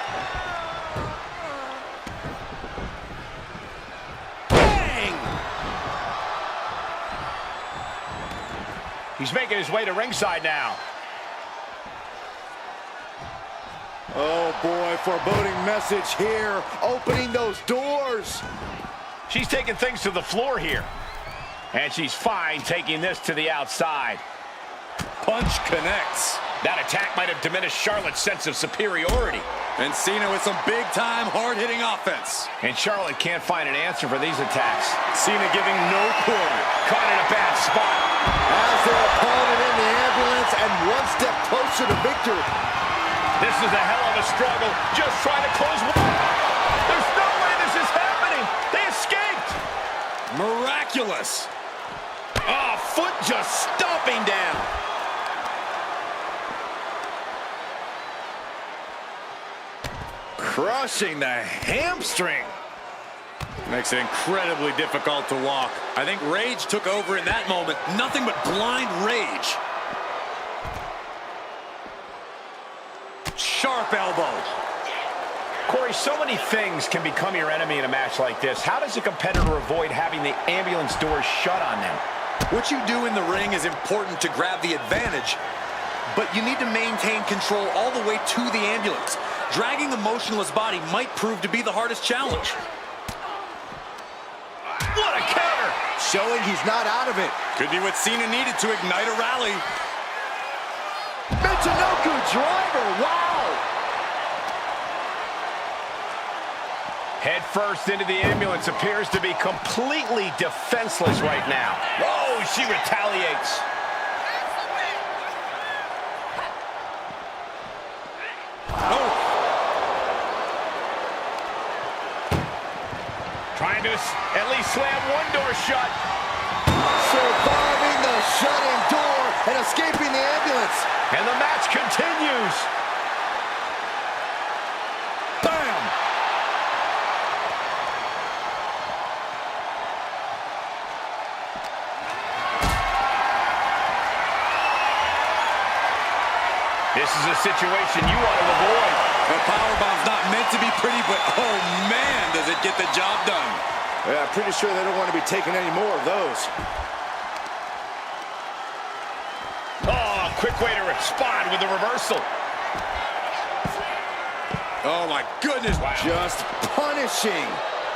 Bang! He's making his way to ringside now. Oh boy, foreboding message here. Opening those doors. She's taking things to the floor here. And she's fine taking this to the outside. Punch connects. That attack might have diminished Charlotte's sense of superiority. And Cena with some big-time, hard-hitting offense. And Charlotte can't find an answer for these attacks. Cena giving no quarter. Caught in a bad spot. Has their opponent in the ambulance and one step closer to victory. This is a hell of a struggle. Just trying to close one. There's no way this is happening. Miraculous. Oh, foot just stomping down. Crushing the hamstring. Makes it incredibly difficult to walk. I think rage took over in that moment. Nothing but blind rage. Sharp elbow. Corey, so many things can become your enemy in a match like this. How does a competitor avoid having the ambulance doors shut on them? What you do in the ring is important to grab the advantage, but you need to maintain control all the way to the ambulance. Dragging a motionless body might prove to be the hardest challenge. What a counter! Showing he's not out of it. Could be what Cena needed to ignite a rally. Michinoku driver, wow! Head first into the ambulance, appears to be completely defenseless right now. Whoa, she retaliates. Oh. Trying to at least slam one door shut. Surviving the shut-in door and escaping the ambulance. And the match continues. Bam! This is a situation you want to avoid. The powerbomb's not meant to be pretty, but oh man, does it get the job done. Yeah, pretty sure they don't want to be taking any more of those. Oh, quick way to respond with the reversal. Oh my goodness. Wow. Just punishing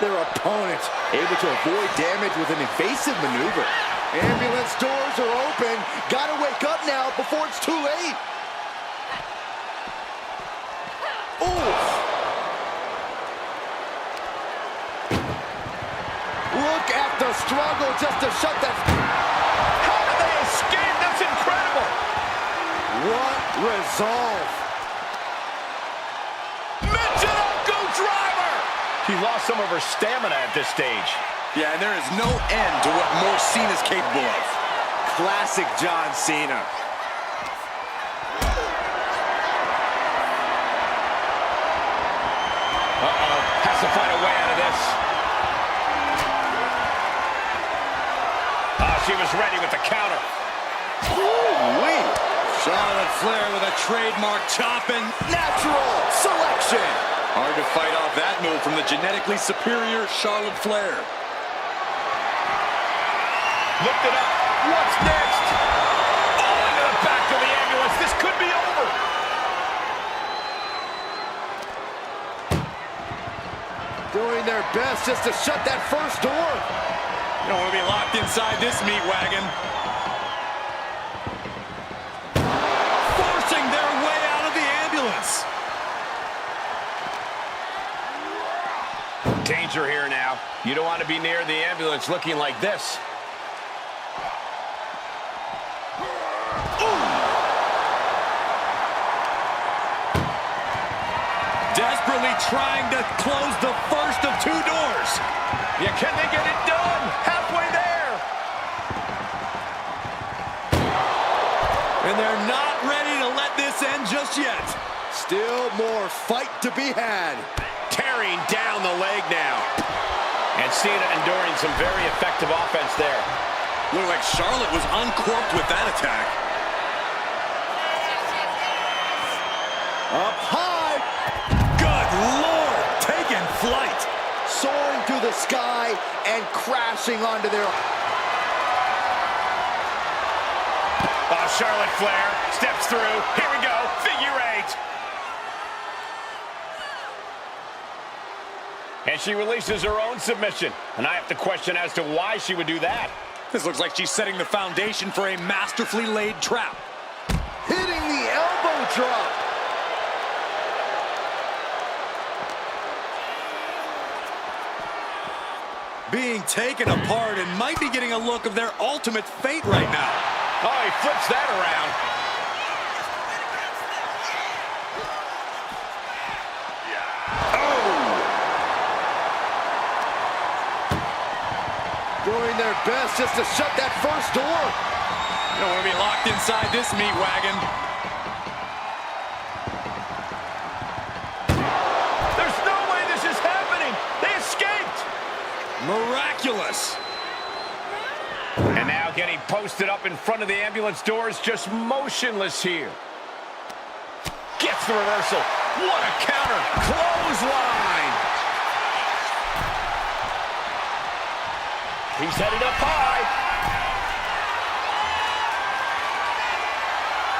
their opponent. Able to avoid damage with an evasive maneuver. Ambulance doors are open. Gotta wake up now before it's too late. Oof. Look at the struggle just to shut that. How did they escape? That's incredible. What resolve. Michinoku driver. She lost some of her stamina at this stage. Yeah, and there is no end to what more Cena's capable of. Classic John Cena. Uh-oh, has to find a way out of this. Oh, she was ready with the counter. Ooh-wee. Charlotte Flair with a trademark chop and Natural selection. hard to fight off that move from the genetically superior Charlotte Flair. Lift it up. What's next? Oh, into the back of the ambulance. This could be over. Doing their best just to shut that first door. You don't want to be locked inside this meat wagon. Forcing their way out of the ambulance. Danger here now. You don't want to be near the ambulance looking like this. Desperately trying to close the first of two doors. Yeah, can they get it done? Halfway there. And they're not ready to let this end just yet. Still more fight to be had. Tearing down the leg now. And Cena enduring some very effective offense there. Looked like Charlotte was uncorked with that attack. Up high. Good Lord, taking flight. Soaring through the sky and crashing onto their... Oh, Charlotte Flair steps through. Here we go. Figure eight. And she releases her own submission. And I have to question as to why she would do that. This looks like she's setting the foundation for a masterfully laid trap. Hitting the elbow drop. Being taken apart and might be getting a look of their ultimate fate right now. Oh, he flips that around. doing their best just to shut that first door. You don't want to be locked inside this meat wagon. There's no way this is happening. They escaped. Miraculous. And now getting posted up in front of the ambulance doors, just motionless here. Gets the reversal. What a counter. Clothesline. He's headed up high.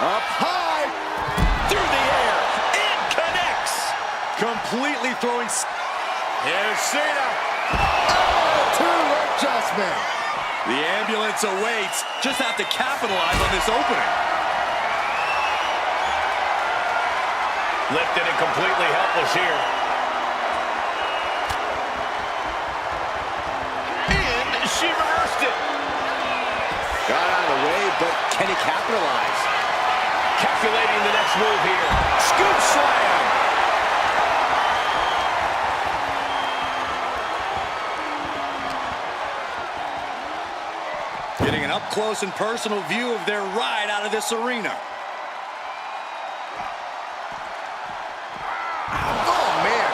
Up high. Through the air. It connects. Completely throwing. Here's Cena. Oh, two adjustment. The ambulance awaits. Just have to capitalize on this opening. Lifted and completely helpless here. And she reversed it. Got out of the way, but can he capitalize? Calculating the next move here. Scoop slam. Getting an up-close and personal view of their ride out of this arena. Oh, man.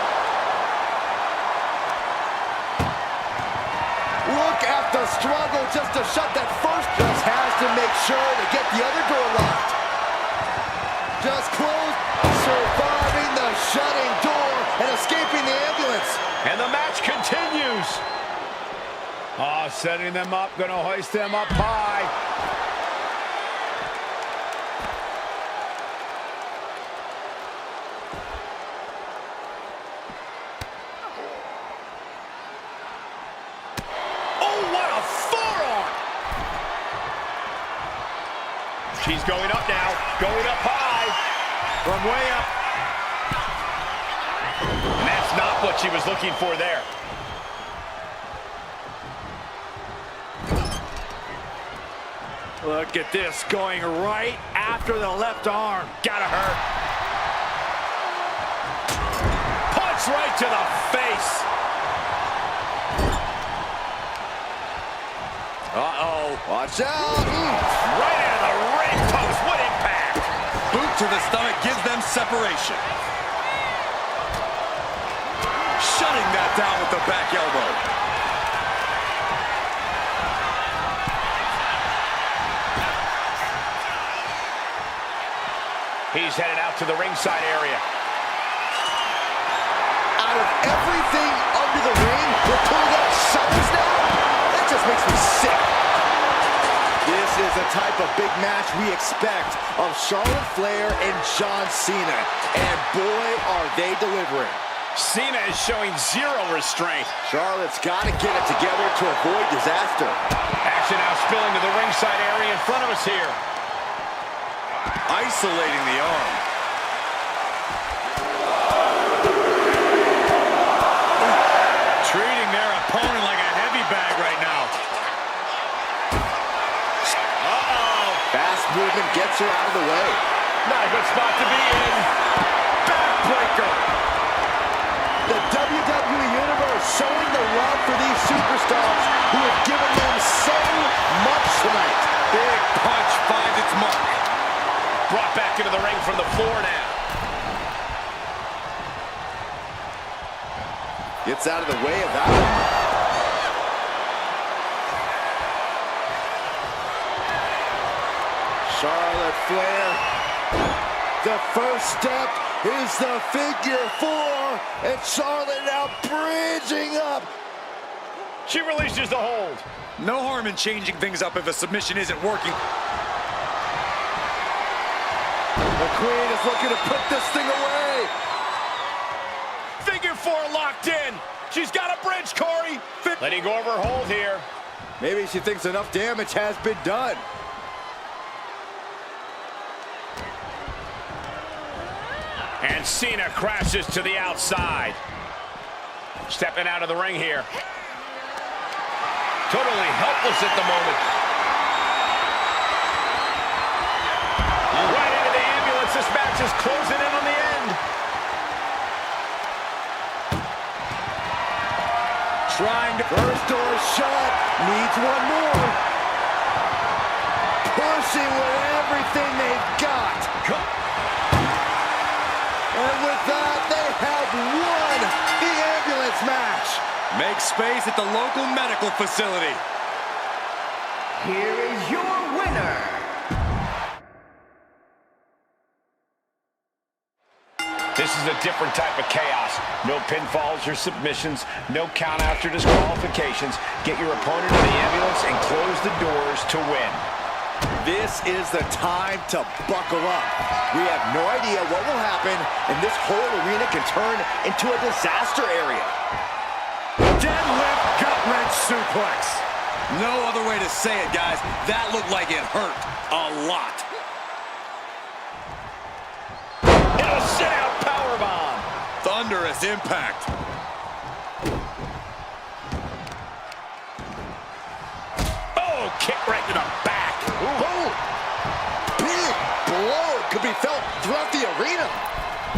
Look at the struggle just to shut that first. Just has to make sure to get the other door locked. Just close, surviving the shutting door and escaping the ambulance. And the match continues. Oh, setting them up, gonna hoist them up high. Oh, what a forearm! She's going up now, going up high, from way up. And that's not what she was looking for there. Look at this, going right after the left arm. Gotta hurt. Punch right to the face. Uh-oh. Watch out. Right into the ring post. What impact. Boot to the stomach gives them separation. Shutting that down with the back elbow. He's headed out to the ringside area. Out of everything under the ring, we're pulling up shovels now? That just makes me sick. This is the type of big match we expect of Charlotte Flair and John Cena. And boy, are they delivering. Cena is showing zero restraint. Charlotte's got to get it together to avoid disaster. Action now spilling to the ringside area in front of us here. Isolating the arm. Treating their opponent like a heavy bag right now. Uh-oh. Fast movement gets her out of the way. Not a good spot to be in. Backbreaker. The WWE Universe showing the love for these superstars who have given them so much tonight. Big punch finds its mark. Brought back into the ring from the floor now. Gets out of the way of that one. Charlotte Flair. The first step is the figure 4. And Charlotte now bridging up. She releases the hold. No harm in changing things up if a submission isn't working. The Queen is looking to put this thing away. Figure 4 locked in. She's got a bridge, Corey. Letting go of her hold here. Maybe she thinks enough damage has been done. And Cena crashes to the outside. Stepping out of the ring here. Totally helpless at the moment. Right into the ambulance. This match is closing in on the end. Trying to... First door shut. Needs one more. Pushing with everything they've got. And with that, they have won the ambulance match. Make space at the local medical facility. Here is your winner. This is a different type of chaos. No pinfalls or submissions, no countouts or disqualifications. Get your opponent in the ambulance and close the doors to win. This is the time to buckle up. We have no idea what will happen, and this whole arena can turn into a disaster area. Deadlift gut-wrench suplex. No other way to say it, guys. That looked like it hurt a lot. And a sit-out powerbomb. Thunderous impact. Oh, kick right to the back. Oh, big blow could be felt throughout the arena.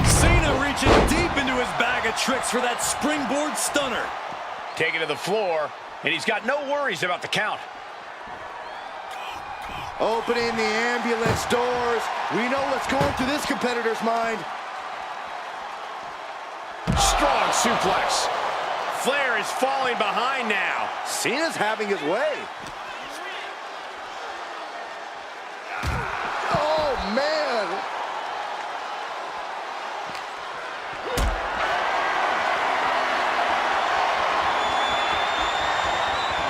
Cena reaching deep into his bag of tricks for that springboard stunner. Taken to the floor, and he's got no worries about the count. Opening the ambulance doors. We know what's going through this competitor's mind. Strong suplex. Flair is falling behind now. Cena's having his way. Oh, man.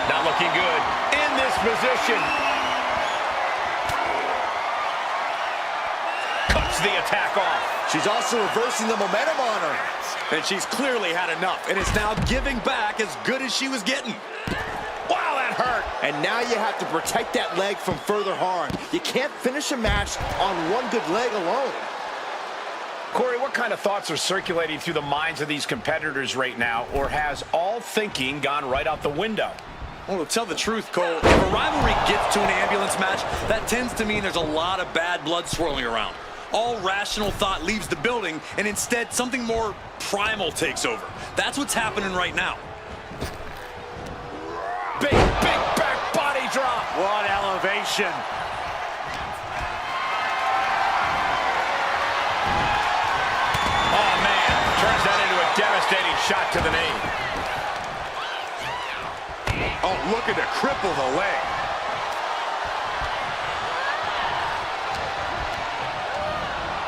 Not looking good in this position. Cuts the attack off. She's also reversing the momentum on her. And she's clearly had enough, and is now giving back as good as she was getting. Wow, that hurt. And now you have to protect that leg from further harm. You can't finish a match on one good leg alone. Corey, what kind of thoughts are circulating through the minds of these competitors right now, or has all thinking gone right out the window? Well, to tell the truth, Cole, if a rivalry gets to an ambulance match, that tends to mean there's a lot of bad blood swirling around. All rational thought leaves the building, and instead something more primal takes over. That's what's happening right now. Big back body drop. What elevation. Oh, man. Turns that into a devastating shot to the knee. Oh, looking to cripple the leg.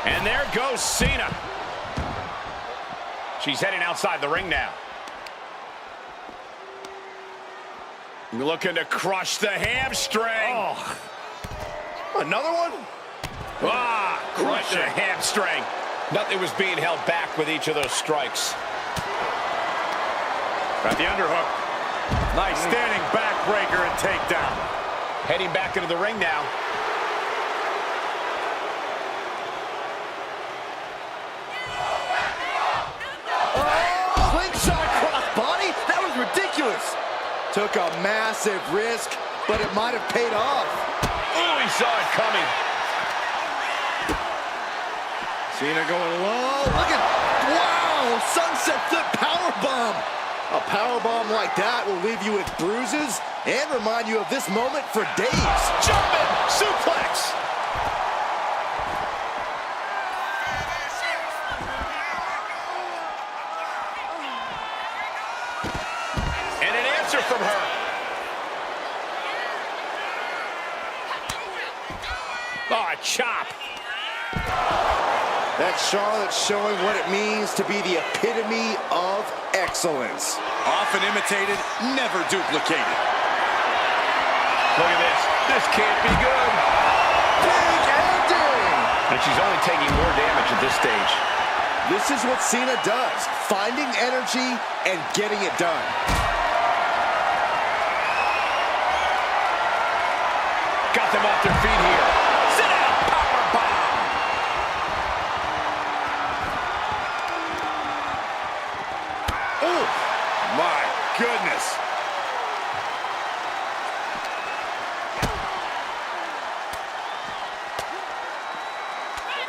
And there goes Cena. She's heading outside the ring now. Looking to crush the hamstring. Oh. Another one? Ah, crush the hamstring. Nothing was being held back with each of those strikes. Got the underhook. Nice standing backbreaker and takedown. Heading back into the ring now. Took a massive risk, but it might have paid off. Oh, he saw it coming. Cena going low. Look at, wow, sunset flip powerbomb. A powerbomb like that will leave you with bruises and remind you of this moment for days. Jumping suplex. From her. Oh, a chop. That's Charlotte showing what it means to be the epitome of excellence. Often imitated, never duplicated. Look at this. This can't be good. Big ending. And she's only taking more damage at this stage. This is what Cena does. Finding energy and getting it done. Got them off their feet here. Sit down, powerbomb. Oh, my goodness.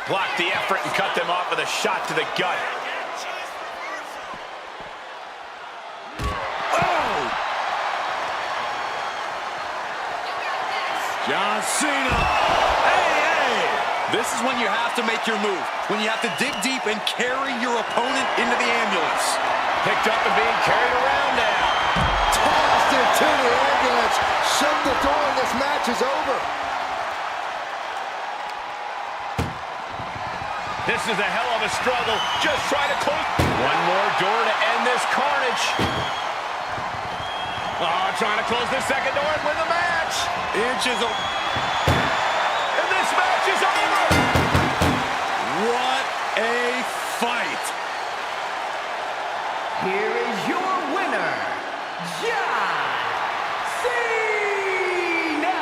Blocked the effort and cut them off with a shot to the gut. John Cena. Hey! This is when you have to make your move. When you have to dig deep and carry your opponent into the ambulance. Picked up and being carried around now. Tossed into the ambulance. Shut the door and this match is over. This is a hell of a struggle. Just try to close. One more door to end this carnage. Oh, trying to close the second door and win the match. Inches of... And this match is over. What a fight. Here is your winner, John Cena!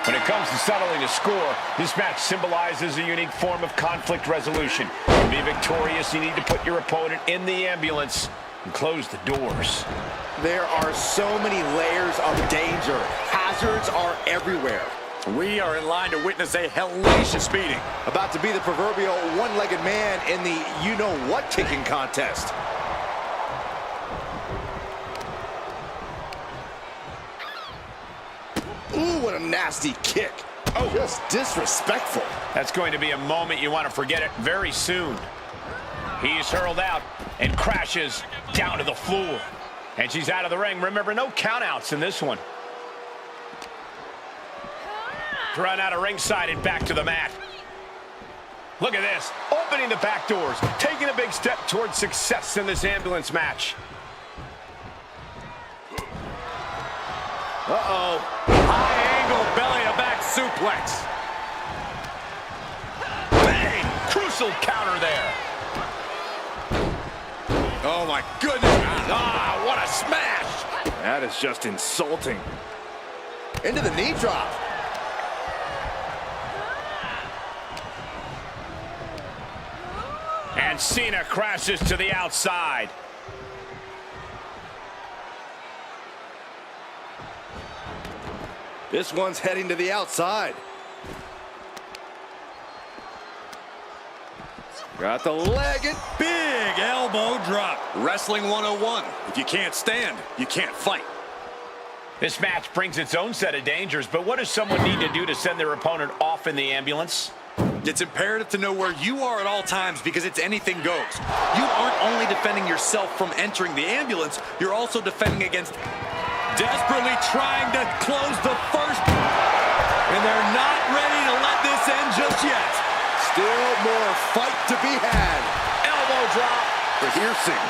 When it comes to settling a score, this match symbolizes a unique form of conflict resolution. To be victorious, you need to put your opponent in the ambulance and close the doors. There are so many layers of danger. Hazards are everywhere. We are in line to witness a hellacious beating. About to be the proverbial one-legged man in the you-know-what kicking contest. Ooh, what a nasty kick. Oh, just disrespectful. That's going to be a moment you want to forget it very soon. He's hurled out and crashes down to the floor. And she's out of the ring. Remember, no countouts in this one. Run out of ringside and back to the mat. Look at this, opening the back doors, taking a big step towards success in this ambulance match. Uh-oh. High angle belly-to-back suplex. Bang! Crucial counter there. Oh my goodness. Ah, what a smash. That is just insulting. Into the knee drop. And Cena crashes to the outside. This one's heading to the outside. Got the leg and Big elbow drop. Wrestling 101. If you can't stand, you can't fight. This match brings its own set of dangers, but what does someone need to do to send their opponent off in the ambulance? It's imperative to know where you are at all times because it's anything goes. You aren't only defending yourself from entering the ambulance, you're also defending against desperately trying to close the first. And they're not ready to let this end just yet. still more fight to be had. Elbow drop. For Hearsing.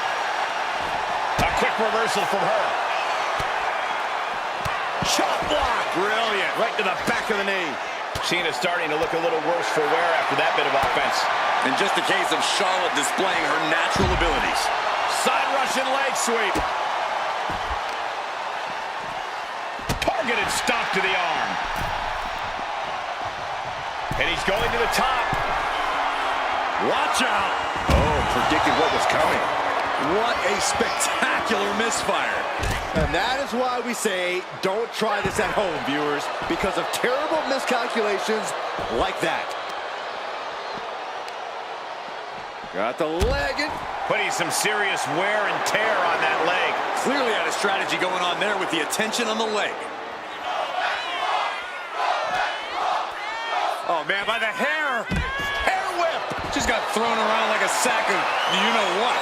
A quick reversal from her. Chop block. Brilliant. Right to the back of the knee. Cena starting to look a little worse for wear after that bit of offense. And just a case of Charlotte displaying her natural abilities. Side Russian leg sweep. Targeted stop to the arm. And he's going to the top. Watch out. Oh, predicted what was coming. What a spectacular misfire. And that is why we say don't try this at home, viewers, because of terrible miscalculations like that. Got the leg in. Putting some serious wear and tear on that leg. Clearly had a strategy going on there with the attention on the leg. Oh, man, by the hair. Hair whip. Just got thrown around like a sack of you-know-what.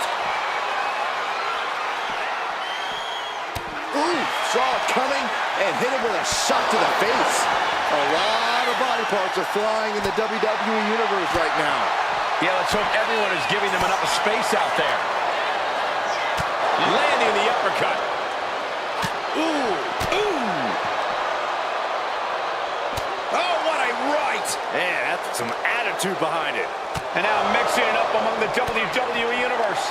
Ooh, saw it coming and hit him with a shot to the face. A lot of body parts are flying in the WWE Universe right now. Yeah, let's hope everyone is giving them enough space out there. Landing the uppercut. Ooh, ooh. Oh, what a right. Man, that's some attitude behind it. And now mixing it up among the WWE Universe.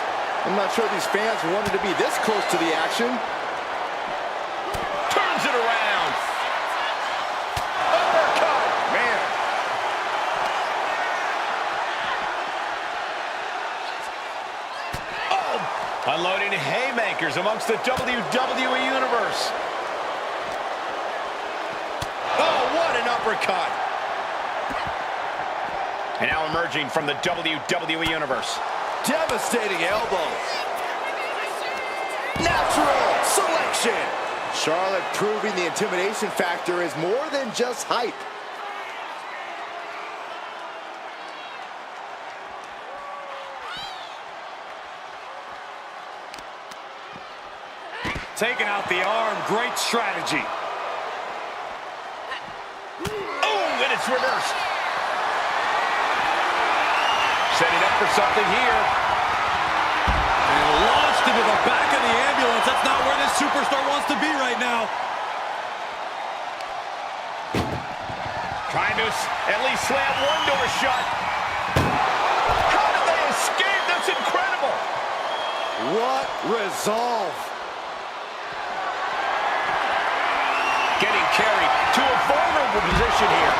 I'm not sure these fans wanted to be this close to the action. Turns it around. Uppercut. Man. Oh, unloading haymakers amongst the WWE Universe. Oh, what an uppercut. And now emerging from the WWE Universe. Devastating elbow. Natural submission. Charlotte proving the intimidation factor is more than just hype. Taking out the arm, great strategy. Oh, and it's reversed. Setting up for something here. And launched into the back of the ambulance. That's not where this superstar wants to be right now. Trying to at least slam one door shut. How did they escape? That's incredible. What resolve. Getting carried to a vulnerable position here.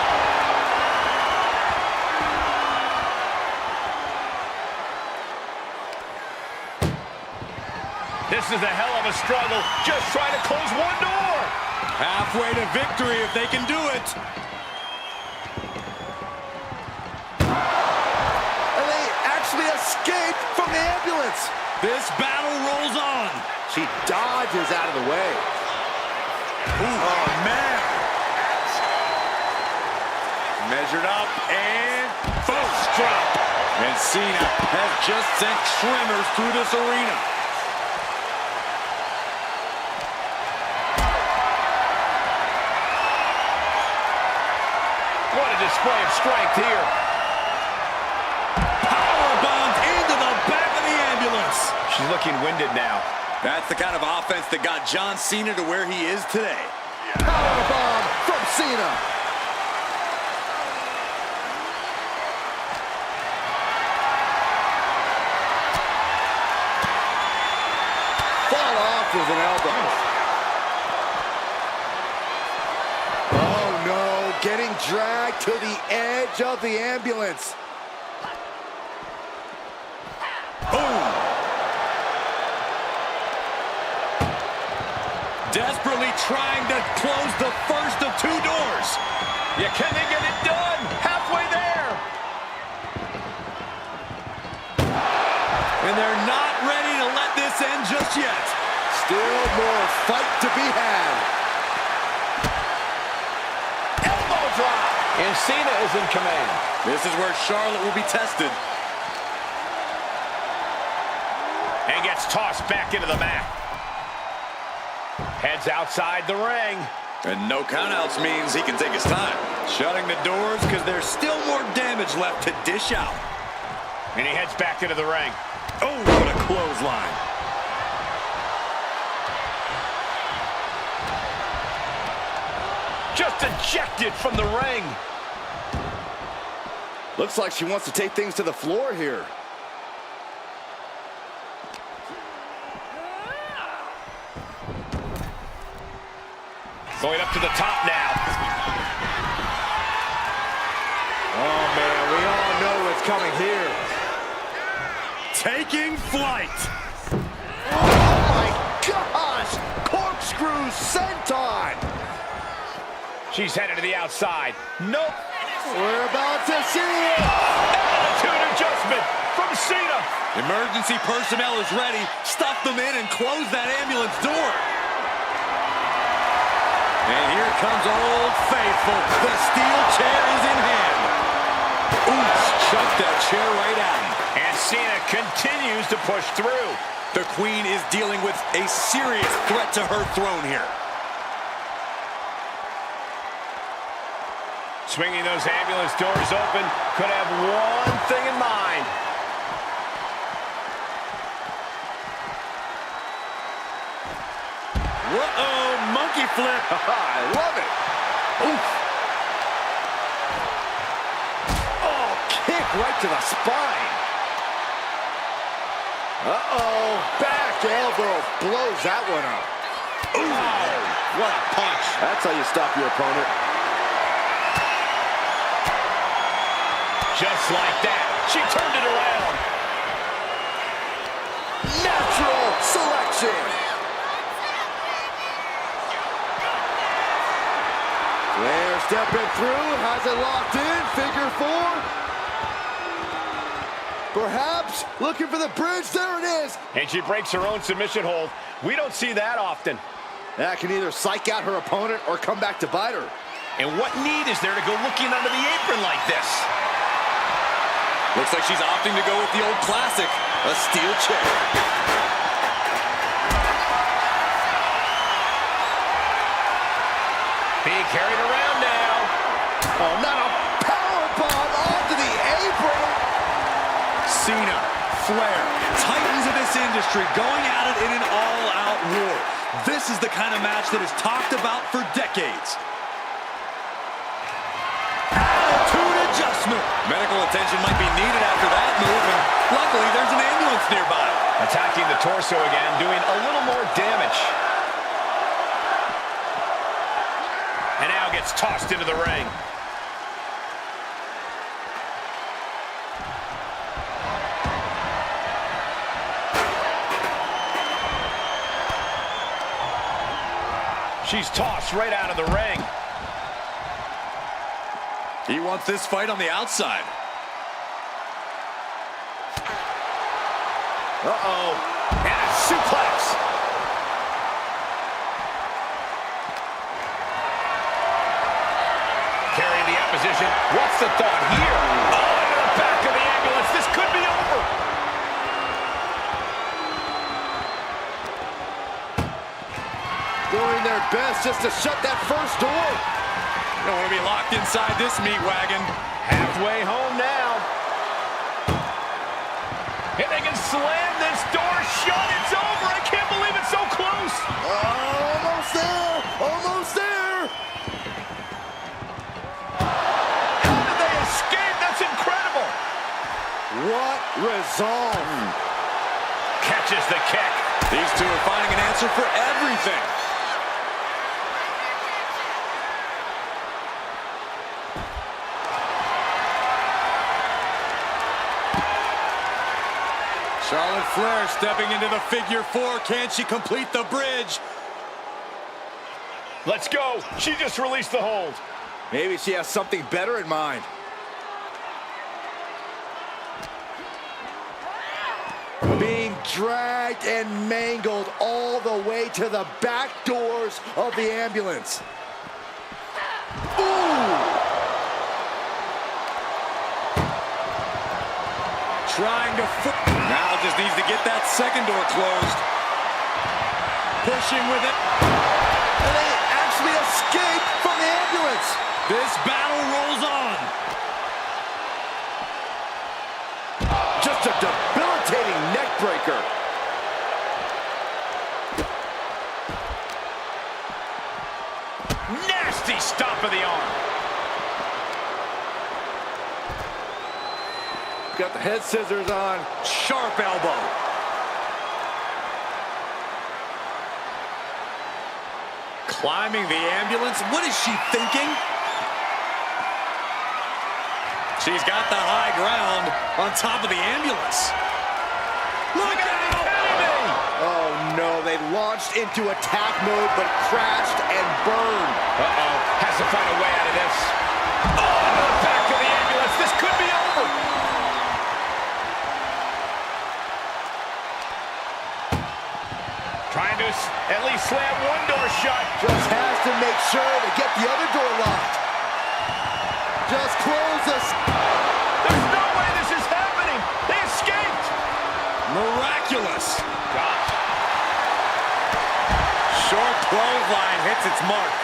This is a hell of a struggle, just trying to close one door. Halfway to victory if they can do it. And they actually escaped from the ambulance. This battle rolls on. She dodges out of the way. Ooh. Oh, man. Measured up and fist drop. And Cena has just sent tremors through this arena. What a display of strength here. Powerbombed into the back of the ambulance. She's looking winded now. That's the kind of offense that got John Cena to where he is today. Powerbomb from Cena. Fall off with an elbow. Oh no, getting dragged to the edge of the ambulance. Boom. Desperately trying to close the first of two doors. Yeah, can they get it done? Halfway there. And they're not ready to let this end just yet. Still more fight to be had. Elbow drop. And Cena is in command. This is where Charlotte will be tested. And gets tossed back into the mat. Heads outside the ring. And no countouts means he can take his time. Shutting the doors because there's still more damage left to dish out. And he heads back into the ring. Oh, what a clothesline. Just ejected from the ring. Looks like she wants to take things to the floor here. Going up to the top now. Oh man, we all know what's coming here. Taking flight. Oh my gosh! Corkscrew senton! She's headed to the outside. Nope. We're about to see it! Attitude adjustment from Cena. Emergency personnel is ready. Stuff them in and close that ambulance door. And here comes Old Faithful. The steel chair is in hand. Oops, chucked that chair right at him. And Cena continues to push through. The Queen is dealing with a serious threat to her throne here. Swinging those ambulance doors open, could have one thing in mind. Whoa, monkey flip. I love it! Oof! Oh, kick right to the spine. Uh-oh, back elbow blows that one up. Ooh, what a punch. That's how you stop your opponent. Just like that, she turned it around. Natural selection. Flair stepping through, has it locked in, figure four. Perhaps looking for the bridge, there it is. And she breaks her own submission hold. We don't see that often. That can either psych out her opponent or come back to bite her. And what need is there to go looking under the apron like this? Looks like she's opting to go with the old classic, a steel chair. Being carried around now. Oh, not a powerbomb onto the apron. Cena, Flair, titans of this industry going at it in an all-out war. This is the kind of match that is talked about for decades. Attitude adjustment. Medical attention might be needed after that move, and luckily there's an ambulance nearby. Attacking the torso again, doing a little more damage. And now gets tossed into the ring. She's tossed right out of the ring. He wants this fight on the outside. Uh-oh. And a suplex. Carrying the opposition. What's the thought here? Oh, into the back of the ambulance. This could be over. Doing their best just to shut that first door. You don't want to be locked inside this meat wagon. Halfway home now. And they can slam this door shut. It's over. I can't believe it's so close. Almost there. Almost there. How did they escape? That's incredible. What resolve. Catches the kick. These two are finding an answer for everything. Charlotte Flair stepping into the figure four. Can she complete the bridge? Let's go. She just released the hold. Maybe she has something better in mind. Being dragged and mangled all the way to the back doors of the ambulance. Ooh! Trying to now just needs to get that second door closed. Pushing with it. And they actually escaped from the ambulance. This battle rolls on. Just a debilitating neck breaker. Nasty stomp of the arm. Got the head scissors on. Sharp elbow. Climbing the ambulance. What is she thinking? She's got the high ground on top of the ambulance. Look out! Oh no, they launched into attack mode but crashed and burned. Uh-oh, has to find a way out of this. Oh, into the back of the ambulance. This could be over. Trying to at least slam one door shut. Just has to make sure to get the other door locked. Just close this. There's no way this is happening. They escaped. Miraculous. Gosh. Short clothesline hits its mark.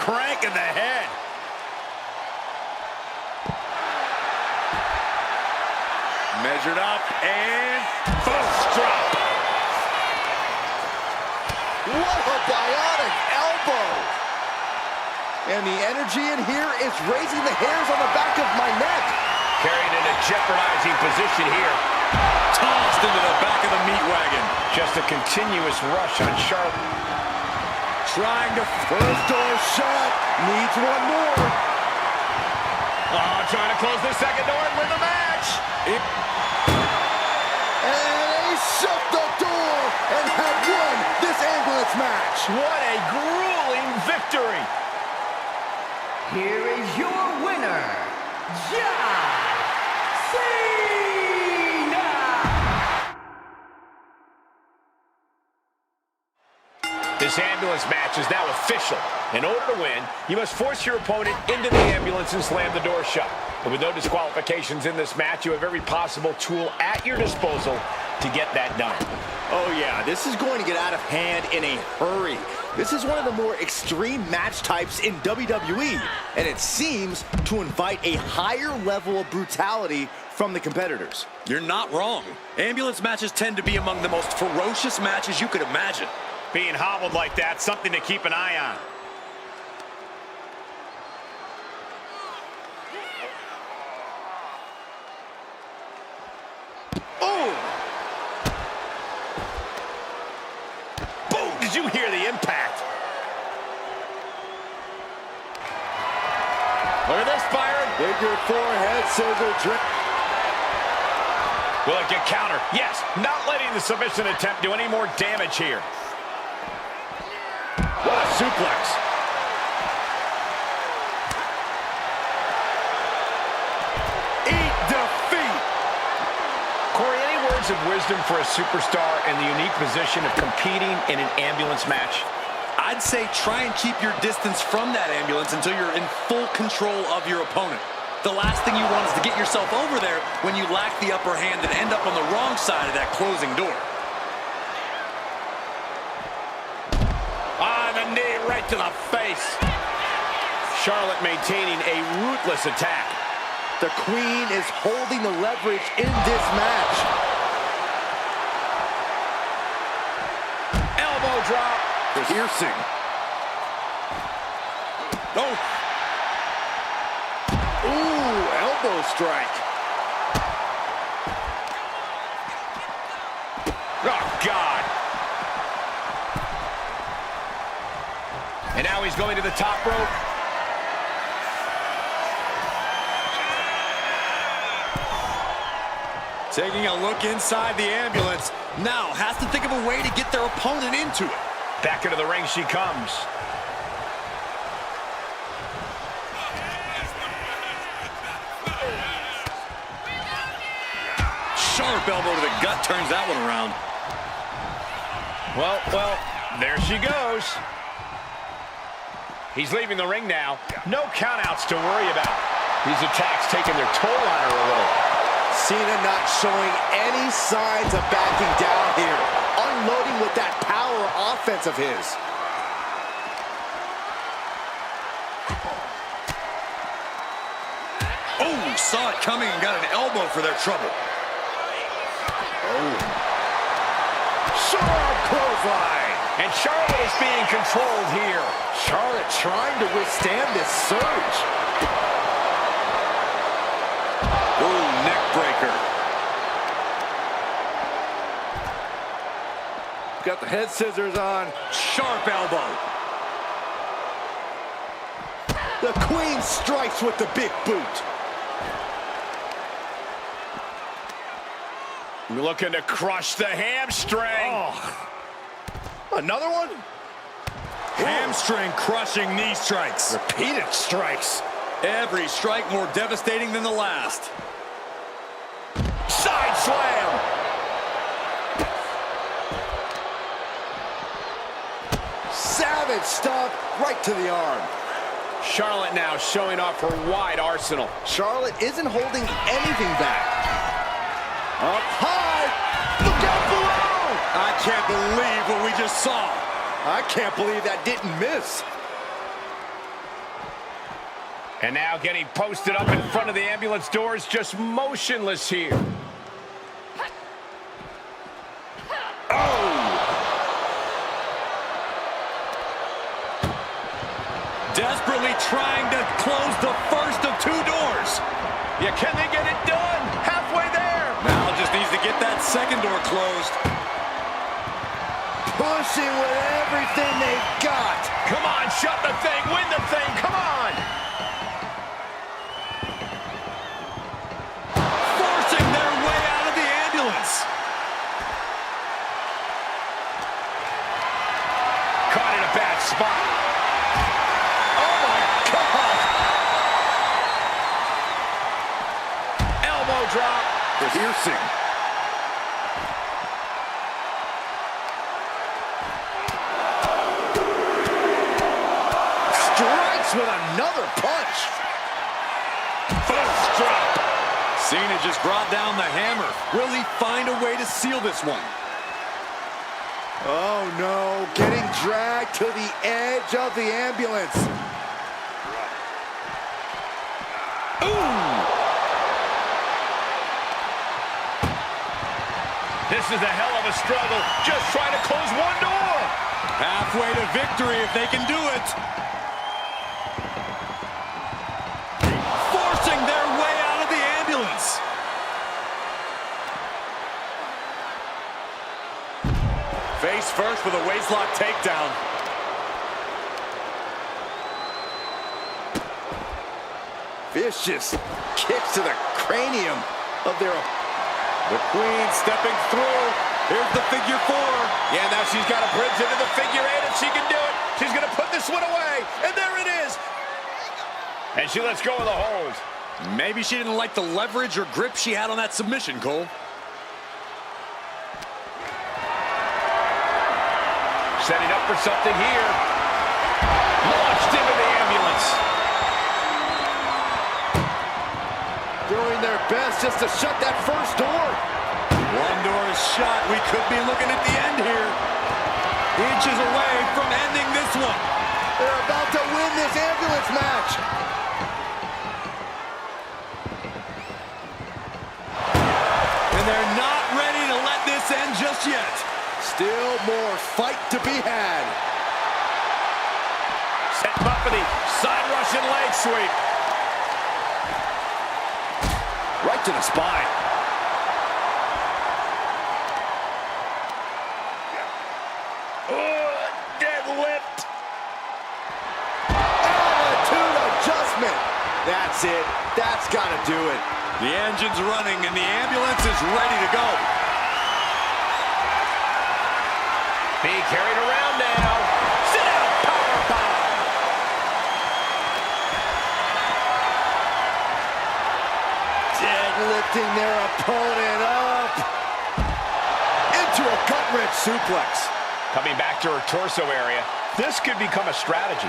Crank in the head. Measured up and Fist drop. What a bionic elbow. And the energy in here is raising the hairs on the back of my neck. Carried in a jeopardizing position here. tossed into the back of the meat wagon. Just a continuous rush on Charlotte. Trying to first door shut. Needs one more. Oh, trying to close the second door and win the match. And they shut the door and have won this ambulance match. What a grueling victory. Here is your winner, John Cena! This ambulance match is now official. In order to win, you must force your opponent into the ambulance and slam the door shut. But with no disqualifications in this match, you have every possible tool at your disposal to get that done. Oh yeah, this is going to get out of hand in a hurry. This is one of the more extreme match types in WWE, and it seems to invite a higher level of brutality from the competitors. You're not wrong. Ambulance matches tend to be among the most ferocious matches you could imagine. Being hobbled like that, something to keep an eye on. Did you hear the impact? Look at this, Byron. Figure four head scissor drip. Will it get counter? Yes, not letting the submission attempt do any more damage here. What a suplex. Eat defeat. Corey, any words of wisdom for a superstar in the unique position of competing in an ambulance match? I'd say try and keep your distance from that ambulance until you're in full control of your opponent. The last thing you want is to get yourself over there when you lack the upper hand and end up on the wrong side of that closing door. The knee right to the face. Charlotte maintaining a ruthless attack. The Queen is holding the leverage in this match. Elbow drop. Piercing. Oh. Ooh, elbow strike. Oh, God. And now he's going to the top rope. Taking a look inside the ambulance. Now has to think of a way to get their opponent into it. Back into the ring she comes. Sharp elbow to the gut turns that one around. Well, there she goes. He's leaving the ring now. No countouts to worry about. These attacks taking their toll on her a little. Cena not showing any signs of backing down here. Unloading with that power offense of his. Oh, saw it coming and got an elbow for their trouble. Oh. Sharp clothesline. And Charlotte is being controlled here. Charlotte trying to withstand this surge. Ooh, neck breaker. Got the head scissors on. Sharp elbow. The Queen strikes with the big boot. Looking to crush the hamstring. Oh. Another one? Hamstring crushing knee strikes. Repeated strikes. Every strike more devastating than the last. Side slam. Savage stuff right to the arm. Charlotte now showing off her wide arsenal. Charlotte isn't holding anything back. Up high. Look out below. I can't believe what we just saw. I can't believe that didn't miss. And now getting posted up in front of the ambulance doors, just motionless here. Oh! Desperately trying to close the first of two doors. Yeah, can they get it done? Halfway there. Now just needs to get that second door closed. Pushing with everything they've got. Come on, shut the thing, win the thing, come on. Forcing their way out of the ambulance. Caught in a bad spot. Oh my God! Elbow drop. The piercing. another punch. Fist drop. Cena just brought down the hammer. Will he find a way to seal this one? Oh no, getting dragged to the edge of the ambulance. Ooh! This is a hell of a struggle, just trying to close one door. Halfway to victory if they can do it. Forcing their way out of the ambulance. Face first with a waistlock takedown. Vicious kicks to the cranium of their... The Queen stepping through. Here's the figure four. Yeah, now she's got a bridge into the figure eight, and she can do it. She's going to put this one away, and there it is. And she lets go of the hold. Maybe she didn't like the leverage or grip she had on that submission, Cole. Setting up for something here. Launched into the ambulance. doing their best just to shut that first door. One door is shut. We could be looking at the end here. Inches away from ending this one. They're about to win this ambulance match. And they're not ready to let this end just yet. Still more fight to be had. Setting up for the side Russian leg sweep. Right to the spine. Deadlift. Attitude adjustment. That's it. That's got to do it. The engine's running and the ambulance is ready to go. Being carried around now. Sit out. Power bomb. Deadlifting their opponent up. Into a gut-wrench suplex. Coming back to her torso area. This could become a strategy.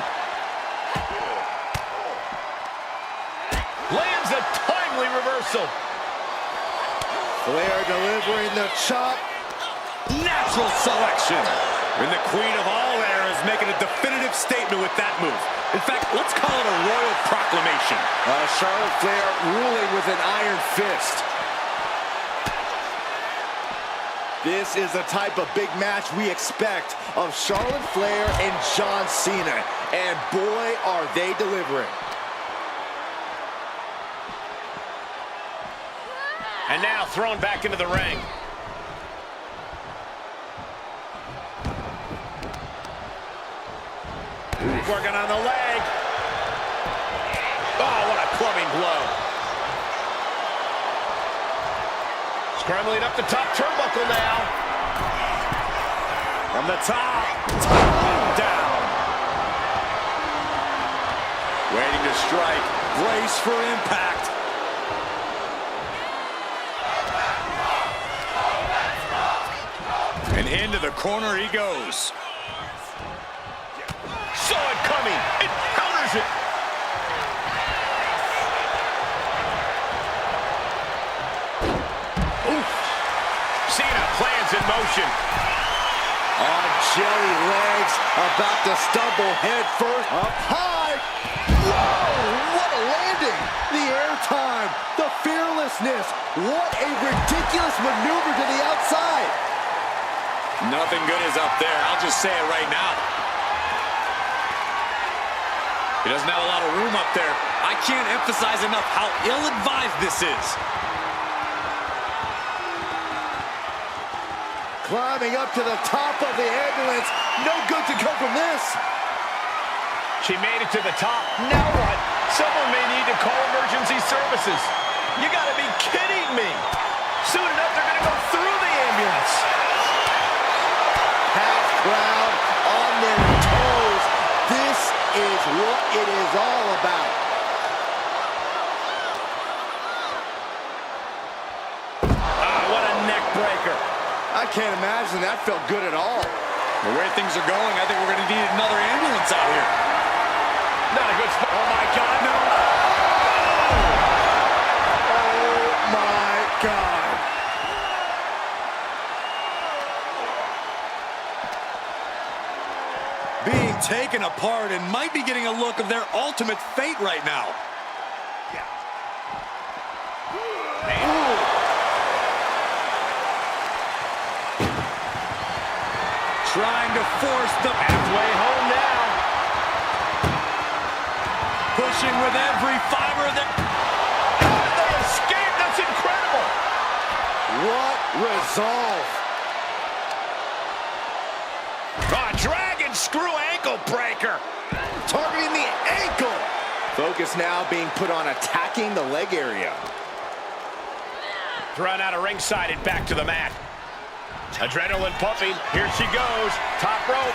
Lands a timely reversal. Flair delivering the chop. Natural selection. And the queen of all eras making a definitive statement with that move. In fact, let's call it a royal proclamation. Charlotte Flair ruling with an iron fist. This is the type of big match we expect of Charlotte Flair and John Cena. And boy, are they delivering. And now thrown back into the ring. Working on the leg. Oh, what a clubbing blow. Scrambling up the top turnbuckle now. From the top down. Waiting to strike. Brace for impact. And into the corner he goes. Saw it coming. It counters it. Oof. Cena plans in motion. On jelly legs, about to stumble head first. Up high. Whoa, what a landing. The airtime, the fearlessness. What a ridiculous maneuver to the outside. Nothing good is up there. I'll just say it right now. He doesn't have a lot of room up there. I can't emphasize enough how ill-advised this is. Climbing up to the top of the ambulance. No good to come from this. She made it to the top. Now what? Someone may need to call emergency services. You gotta be kidding me. Soon enough, they're gonna go through the ambulance. Half crowd on their toes. This is what it is all about. Ah, what a neck breaker. I can't imagine that felt good at all. The way things are going, I think we're going to need another ambulance out here. Not a good spot. Oh, my God, no. Oh, my God. Being taken apart and might be getting a look of their ultimate fate right now. Trying to force the Halfway home now. pushing with every fiber of their... They escaped. That's incredible. What resolve. Dragon screw ankle breaker. Targeting the ankle. Focus now being put on attacking the leg area. Thrown out of ringside and back to the mat. Adrenaline pumping. Here she goes. Top rope.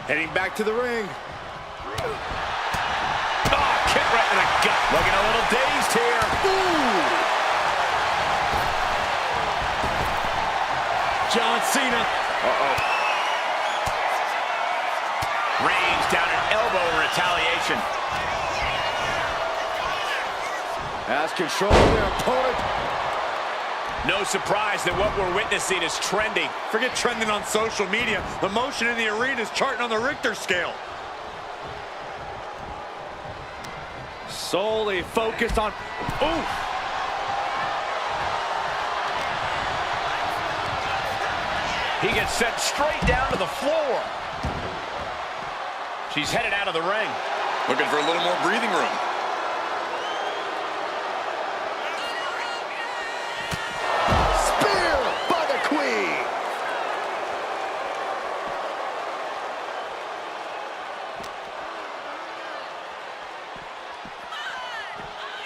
Heading back to the ring. Oh, kick right in the gut. Looking a little dazed here. Ooh. John Cena. Reigns down an elbow in retaliation. Has control of their opponent. No surprise that what we're witnessing is trending. Forget trending on social media. The motion in the arena is charting on the Richter scale. Solely focused on... Ooh! He gets sent straight down to the floor. She's headed out of the ring. Looking for a little more breathing room. Spear by the Queen.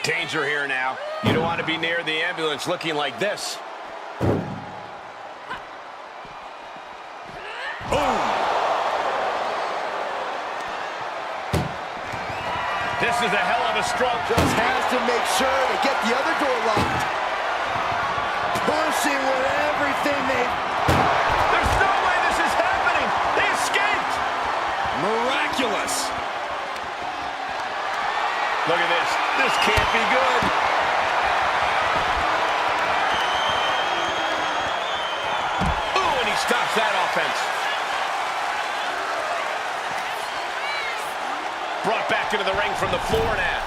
Danger here now. You don't want to be near the ambulance looking like this. This is a hell of a stroke. Just has to make sure to get the other door locked. Pushing with everything they... There's no way this is happening. They escaped. Miraculous. Look at this. This can't be good. Ooh, and he stops that offense. Brought back into the ring from the floor now.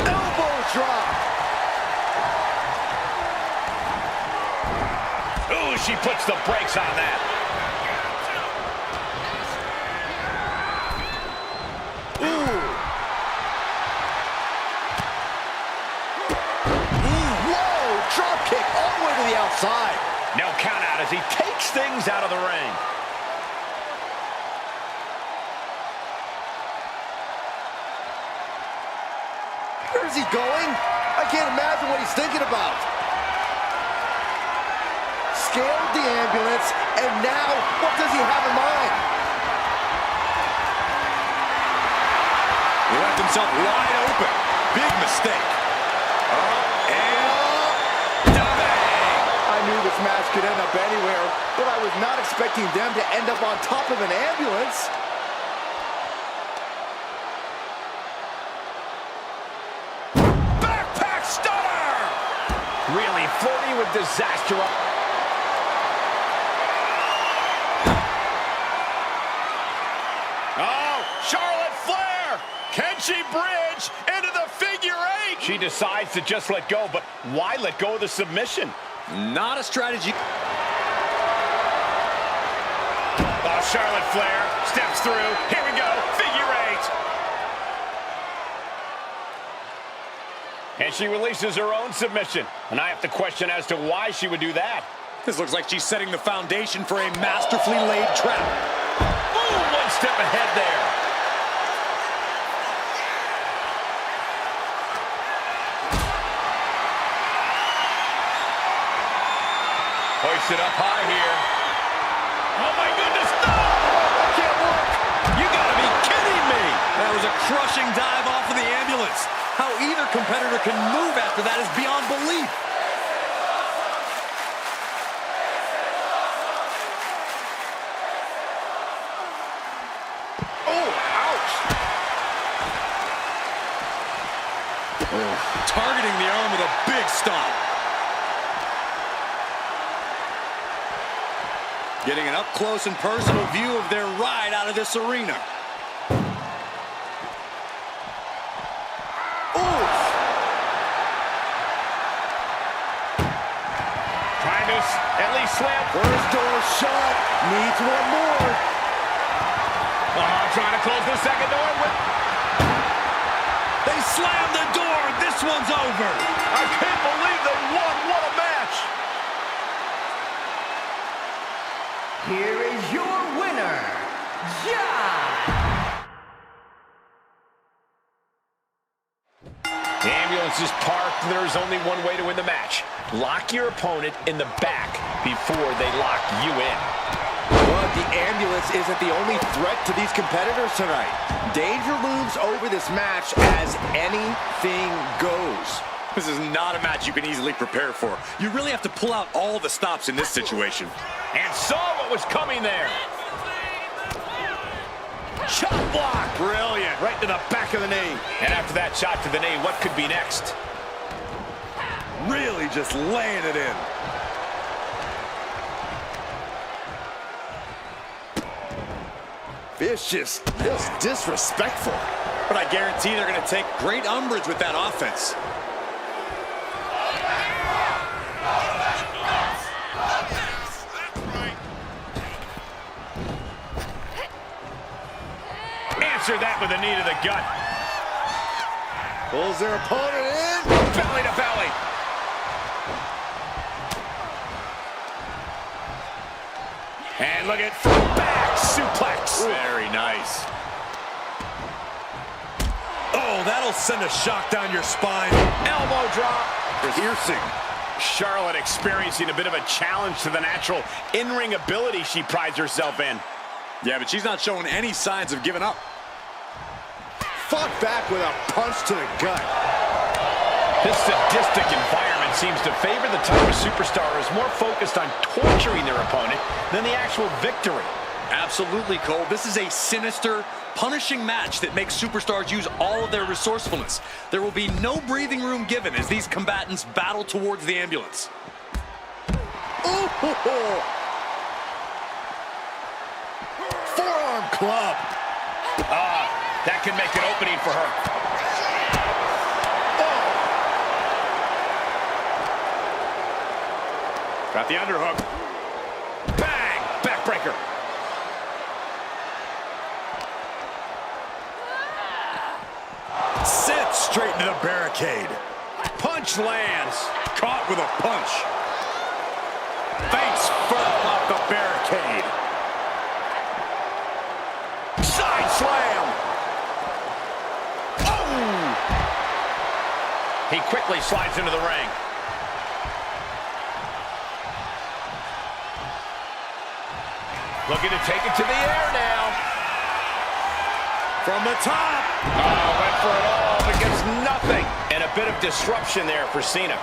Elbow drop. Ooh, she puts the brakes on that. Ooh. Whoa, drop kick all the way to the outside. No count out as he takes things out of the ring. Where's he going? I can't imagine what he's thinking about. Scaled the ambulance, and now what does he have in mind? He left himself wide open. Big mistake. I knew this match could end up anywhere, but I was not expecting them to end up on top of an ambulance. Backpack stunner! Really flirting with disaster. Oh, Charlotte Flair! Can she bridge into the figure eight? She decides to just let go, but why let go of the submission? Not a strategy. Oh, Charlotte Flair steps through. Here we go, figure eight. And she releases her own submission. And I have to question as to why she would do that. This looks like she's setting the foundation for a masterfully laid trap. Ooh, one step ahead there. Hoist it up high here. Oh my goodness, no! That can't work. You gotta be kidding me. That was a crushing dive off of the ambulance. How either competitor can move after that is beyond belief. Oh, ouch. Targeting the arm with a big stomp. Getting an up-close and personal view of their ride out of this arena. Trying to at least slam. First door shut. Needs one more. Trying to close the second door. They slam the door. This one's over. I can't believe they won. What a match. Here is your winner, John. The ambulance is parked. There's only one way to win the match. Lock your opponent in the back before they lock you in. But the ambulance isn't the only threat to these competitors tonight. Danger looms over this match as anything goes. This is not a match you can easily prepare for. You really have to pull out all the stops in this situation. And saw what was coming there. Chop block. Brilliant. Right to the back of the knee. And after that shot to the knee, what could be next? Really just laying it in. Vicious, just disrespectful. But I guarantee they're going to take great umbrage with that offense. Answer that with a knee to the gut. Pulls their opponent in. Belly to belly. And look at front back suplex. Very nice. Oh, that'll send a shock down your spine. Elbow drop. Piercing. Charlotte experiencing a bit of a challenge to the natural in-ring ability she prides herself in. Yeah, but she's not showing any signs of giving up. Fought back with a punch to the gut. This sadistic environment seems to favor the type of superstar who is more focused on torturing their opponent than the actual victory. Absolutely, Cole. This is a sinister, punishing match that makes superstars use all of their resourcefulness. There will be no breathing room given as these combatants battle towards the ambulance. Forearm club. That can make an opening for her. Got the underhook. Bang! Backbreaker. Sits straight into the barricade. Punch lands. Caught with a punch. Face first off the barricade. Side slam. Oh! He quickly slides into the ring. Looking to take it to the air now. From the top. Oh, went for it all, but gets nothing. And a bit of disruption there for Cena.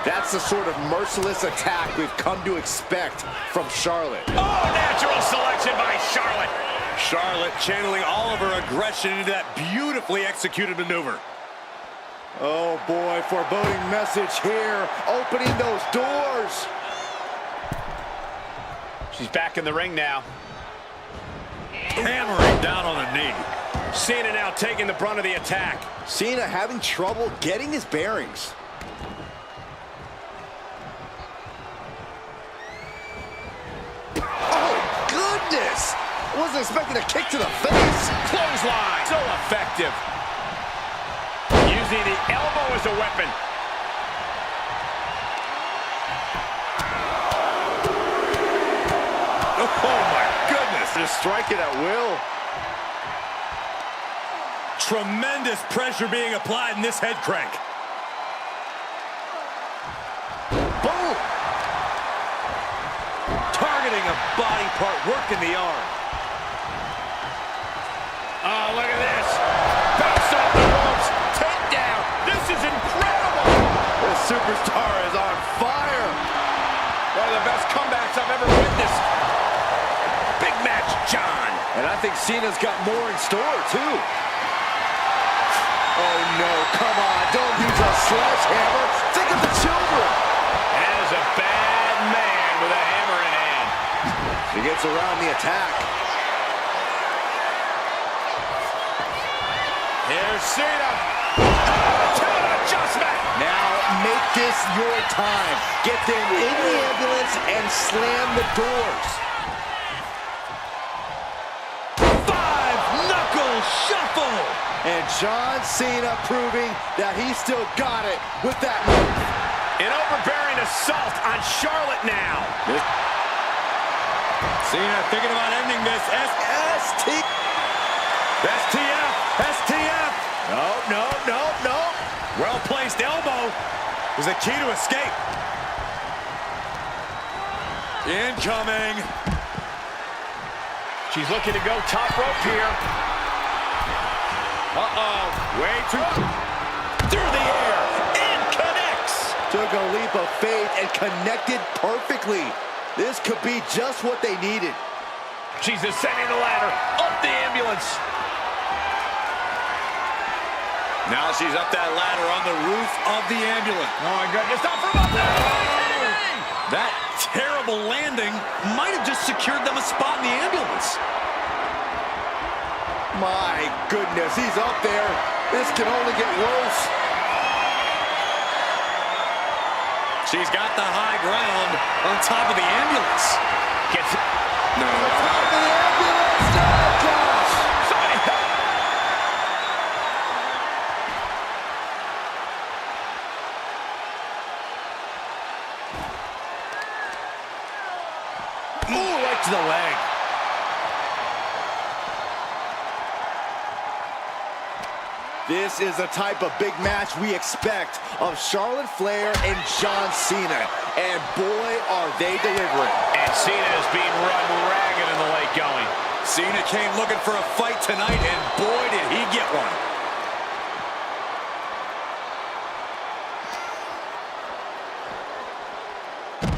That's the sort of merciless attack we've come to expect from Charlotte. Oh, natural selection by Charlotte. Charlotte channeling all of her aggression into that beautifully executed maneuver. Oh boy, foreboding message here. Opening those doors. She's back in the ring now. Hammering down on the knee. Cena now taking the brunt of the attack. Cena having trouble getting his bearings. Oh, goodness! I wasn't expecting a kick to the face. Clothesline. So effective. Using the elbow as a weapon. Oh, my goodness. Just strike it at will. Tremendous pressure being applied in this head crank. Boom! Targeting a body part, working the arm. Oh, look at this. Bounce off the ropes. Takedown. This is incredible. This superstar is on fire. One of the best comebacks I've ever witnessed. Big match, John. And I think Cena's got more in store, too. Oh, no, come on. Don't use a sledgehammer. Think of the children. That is a bad man with a hammer in hand. He gets around the attack. Here's Cena. Count adjustment. Now make this your time. Get them in the ambulance and slam the doors. Five-knuckle shuffle. And John Cena proving that he still got it with that move. An overbearing assault on Charlotte now. Cena thinking about ending this. STF. STF. No. Well-placed elbow is the key to escape. Incoming. She's looking to go top rope here. Way too through the air and connects. Took a leap of faith and connected perfectly. This could be just what they needed. She's ascending the ladder up the ambulance. Now she's up that ladder on the roof of the ambulance. Oh my goodness, not from up there. That terrible landing might have just secured them a spot in the ambulance. My goodness, he's up there. This can only get worse. She's got the high ground on top of the ambulance. Gets it. No, it's Top not. of the ambulance. Oh, gosh. Somebody help. Ooh, right to the leg. This is the type of big match we expect of Charlotte Flair and John Cena. And boy, are they delivering. And Cena is being run ragged in the late going. Cena came looking for a fight tonight, and boy, did he get one.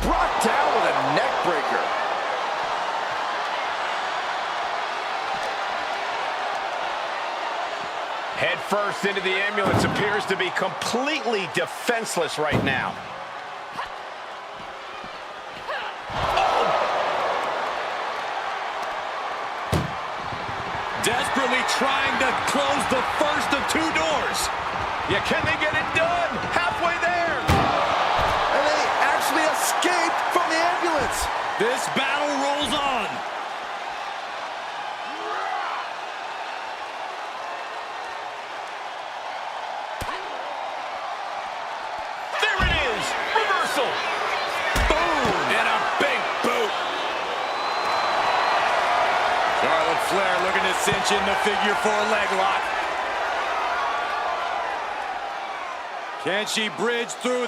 Brought down with a neck breaker. Head first into the ambulance, appears to be completely defenseless right now. Desperately trying to close the first of two doors. Yeah, can they get it done? Halfway there. And they actually escaped from the ambulance. This battle rolls on. There it is. Reversal. Boom! And a big boot. Charlotte Flair looking to cinch in the figure four leg lock. Can she bridge through?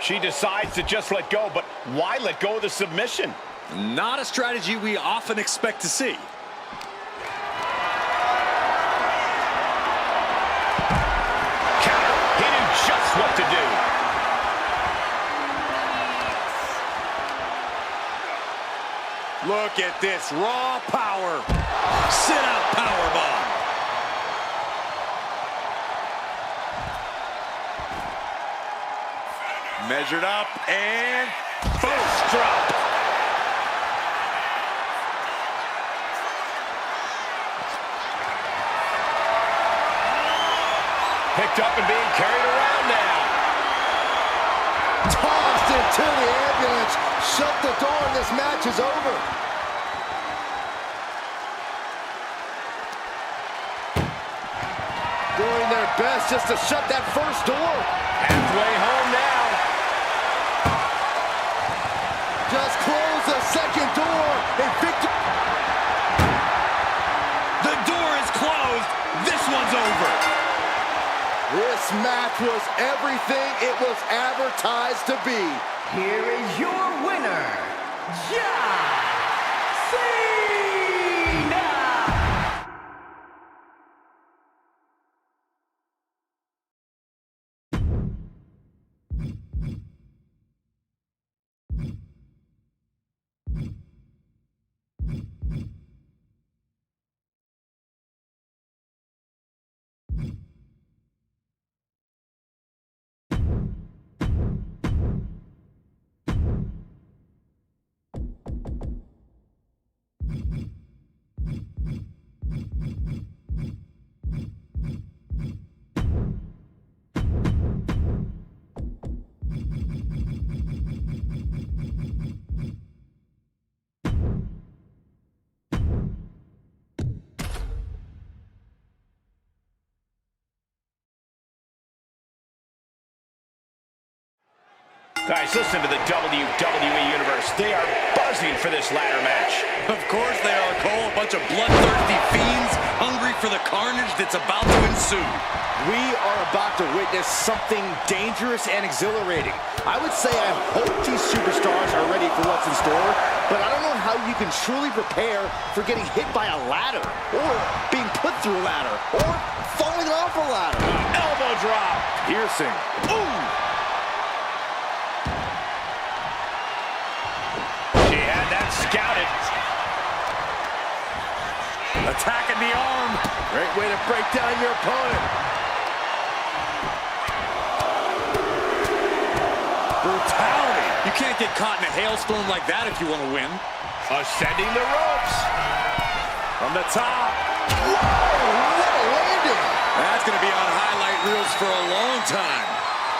She decides to just let go, but why let go of the submission? Not a strategy we often expect to see. Counter. He knew just what to do. Look at this raw power. Sit out powerbomb. Measured up and Fist drop. Picked up and being carried around now. Tossed into the ambulance. Shut the door and this match is over. Doing their best just to shut that first door. Halfway home now. Just close the second door and victory. the door is closed. This one's over. This match was everything it was advertised to be. Here is your winner, John Cena! Guys, listen to the WWE Universe. They are buzzing for this ladder match. Of course they are, Cole. A bunch of bloodthirsty fiends hungry for the carnage that's about to ensue. We are about to witness something dangerous and exhilarating. I would say I hope these superstars are ready for what's in store, but I don't know how you can truly prepare for getting hit by a ladder, or being put through a ladder, or falling off a ladder. Elbow drop. Piercing. Ooh! She had that scouted. Attacking the arm. Great way to break down your opponent. Brutality. You can't get caught in a hailstorm like that if you want to win. Ascending the ropes. From the top. Whoa! What a landing! That's going to be on highlight reels for a long time.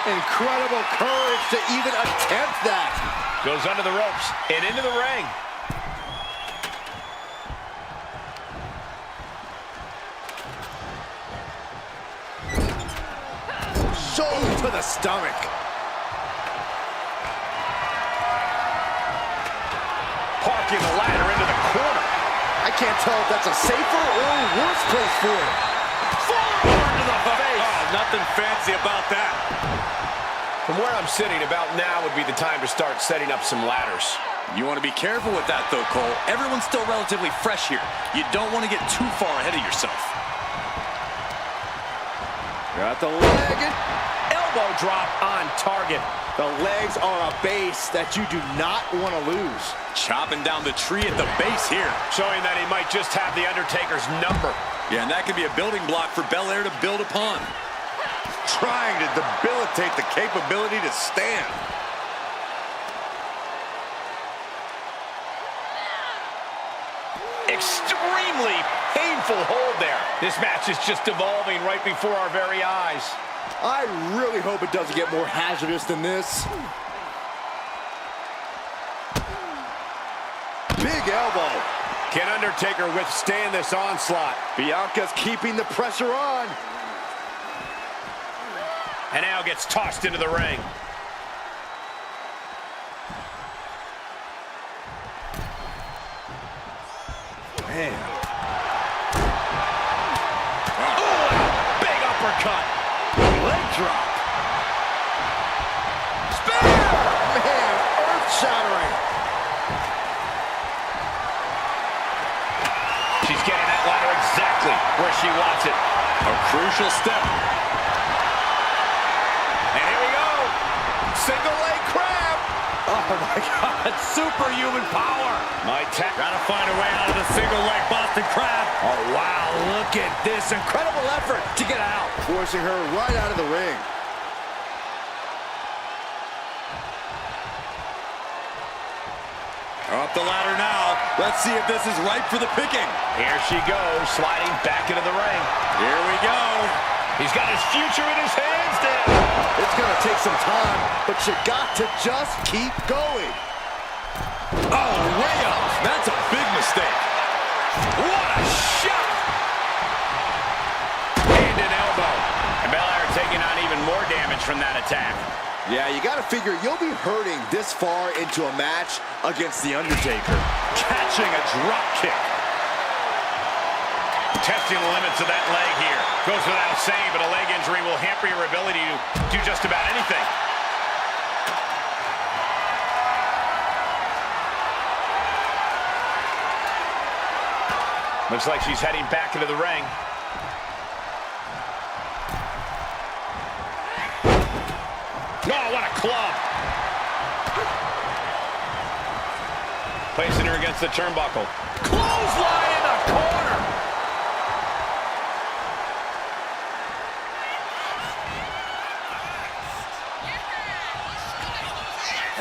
Incredible courage to even attempt that. Goes under the ropes and into the ring. Shoulder to the stomach. Parking the ladder into the corner. I can't tell if that's a safer or a worse place for it. Forward to the face. Oh, nothing fancy about that. From where I'm sitting, about now would be the time to start setting up some ladders. You want to be careful with that, though, Cole. Everyone's still relatively fresh here. You don't want to get too far ahead of yourself. Got the leg. Elbow drop on target. The legs are a base that you do not want to lose. Chopping down the tree at the base here. Showing that he might just have the Undertaker's number. Yeah, and that could be a building block for Belair to build upon. Trying to debilitate the capability to stand. Extremely painful hold there. This match is just evolving right before our very eyes. I really hope it doesn't get more hazardous than this. Big elbow. Can Undertaker withstand this onslaught? Bianca's keeping the pressure on. And now gets tossed into the ring. Man. Oh, big uppercut. Leg drop. Spear! Man, earth-shattering. She's getting that ladder exactly where she wants it. A crucial step. And here we go. Single leg crab. Oh my God, superhuman power. Gotta find a way out of the single leg Boston Crab. Oh wow, look at this incredible effort to get out. Forcing her right out of the ring. Up the ladder now. Let's see if this is ripe for the picking. Here she goes, sliding back into the ring. Here we go. He's got his future in his hands now. It's gonna take some time, but you got to just keep going. Oh, way up. That's a big mistake. What a shot! Hand and elbow. And Belair taking on even more damage from that attack. Yeah, you gotta figure you'll be hurting this far into a match against The Undertaker. Catching a drop kick. Testing the limits of that leg here. Goes without saying, but a leg injury will hamper your ability to do just about anything. Looks like she's heading back into the ring. Oh, what a club. Placing her against the turnbuckle. Clothesline in the corner.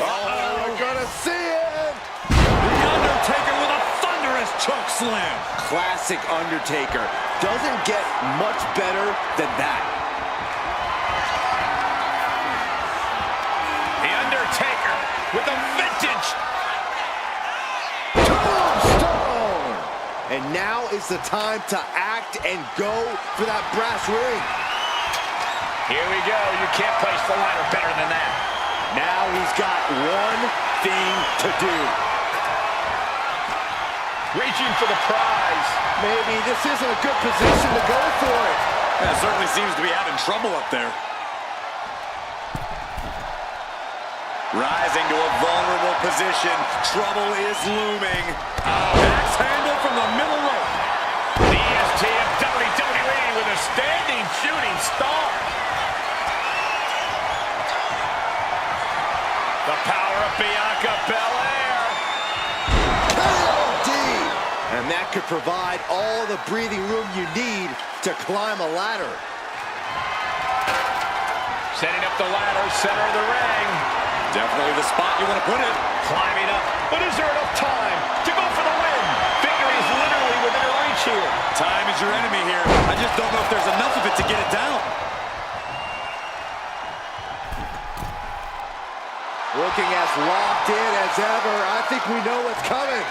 Oh, we're gonna see it. The Undertaker with a thunderous choke slam. Classic Undertaker. Doesn't get much better than that. The Undertaker with a vintage. Tombstone! And now is the time to act and go for that brass ring. Here we go. You can't place the ladder better than that. Now he's got one thing to do. Reaching for the prize. Maybe this isn't a good position to go for it. Yeah, certainly seems to be having trouble up there. Rising to a vulnerable position. Trouble is looming. Axe handle from the middle rope. The EST of WWE with a standing shooting star. The power of Bianca Belair. KOD! And that could provide all the breathing room you need to climb a ladder. Setting up the ladder, center of the ring. Definitely the spot you want to put it. Climbing up, but is there enough time to go for the win? Victory is literally within her reach here. Time is your enemy here. I just don't know if there's enough of it to get it down. Looking as locked in as ever. I think we know what's coming.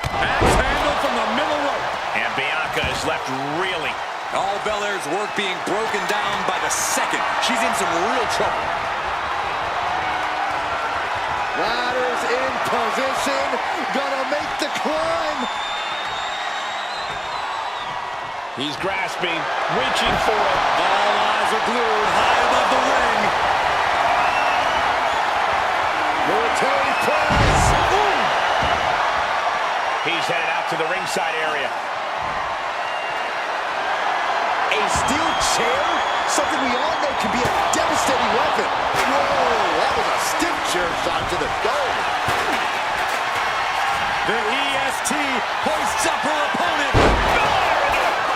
Axe handle from the middle rope. And Bianca is left reeling. All Belair's work being broken down by the second. She's in some real trouble. Ladder's in position. Gonna make the climb. He's grasping, reaching for it. All eyes are glued high above the ring. Military press. Ooh. He's headed out to the ringside area. A steel chair? Something we all know can be a devastating weapon. Whoa, that was a stiff chair shot to the dome. The EST hoists up her opponent.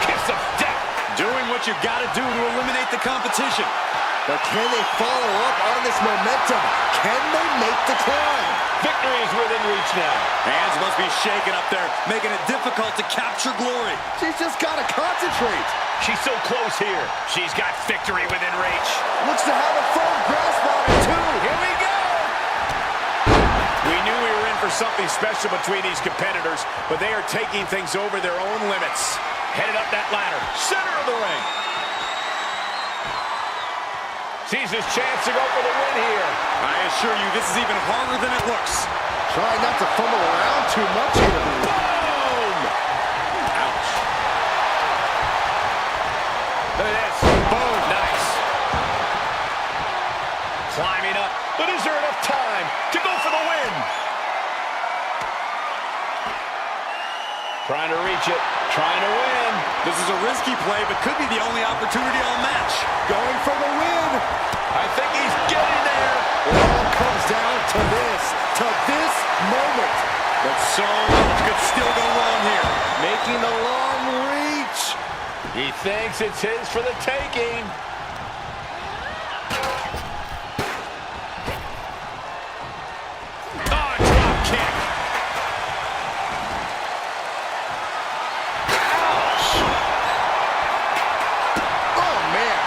Kiss of death. Doing what you gotta do to eliminate the competition. But can they follow up on this momentum? Can they make the climb? Victory is within reach now. Hands must be shaking up there, making it difficult to capture glory. She's just gotta concentrate. She's so close here. She's got victory within reach. Looks to have a firm grasp on it, too. Here we go. We knew we were in for something special between these competitors, but they are taking things over their own limits. Headed up that ladder, center of the ring. Sees his chance to go for the win here. I assure you, this is even harder than it looks. Try not to fumble around too much here. Boom! Ouch. Look at this. Boom. Nice. Climbing up. But is there enough time to go for the win? Trying to reach it. Trying to win. This is a risky play, but could be the only opportunity on the match. Going for the win. I think he's getting there. It all comes down to this moment. But so much could still go wrong here. Making the long reach. He thinks it's his for the taking. Oh, drop kick. Ouch. Oh, man.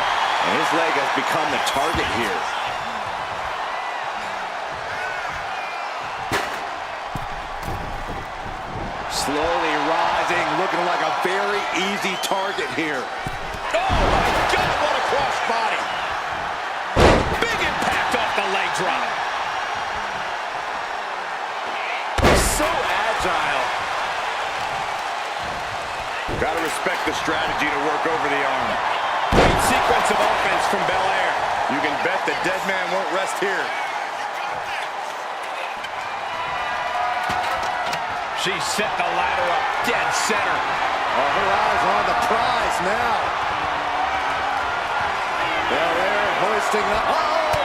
And his leg has become the target here. Slowly rising, looking like a very easy target here. Oh, my God, what a cross body. Big impact off the leg drop. So agile. Gotta respect the strategy to work over the arm. Great sequence of offense from Belair. You can bet the dead man won't rest here. She set the ladder up dead center. Oh, her eyes are on the prize now. Belair hoisting up. Oh,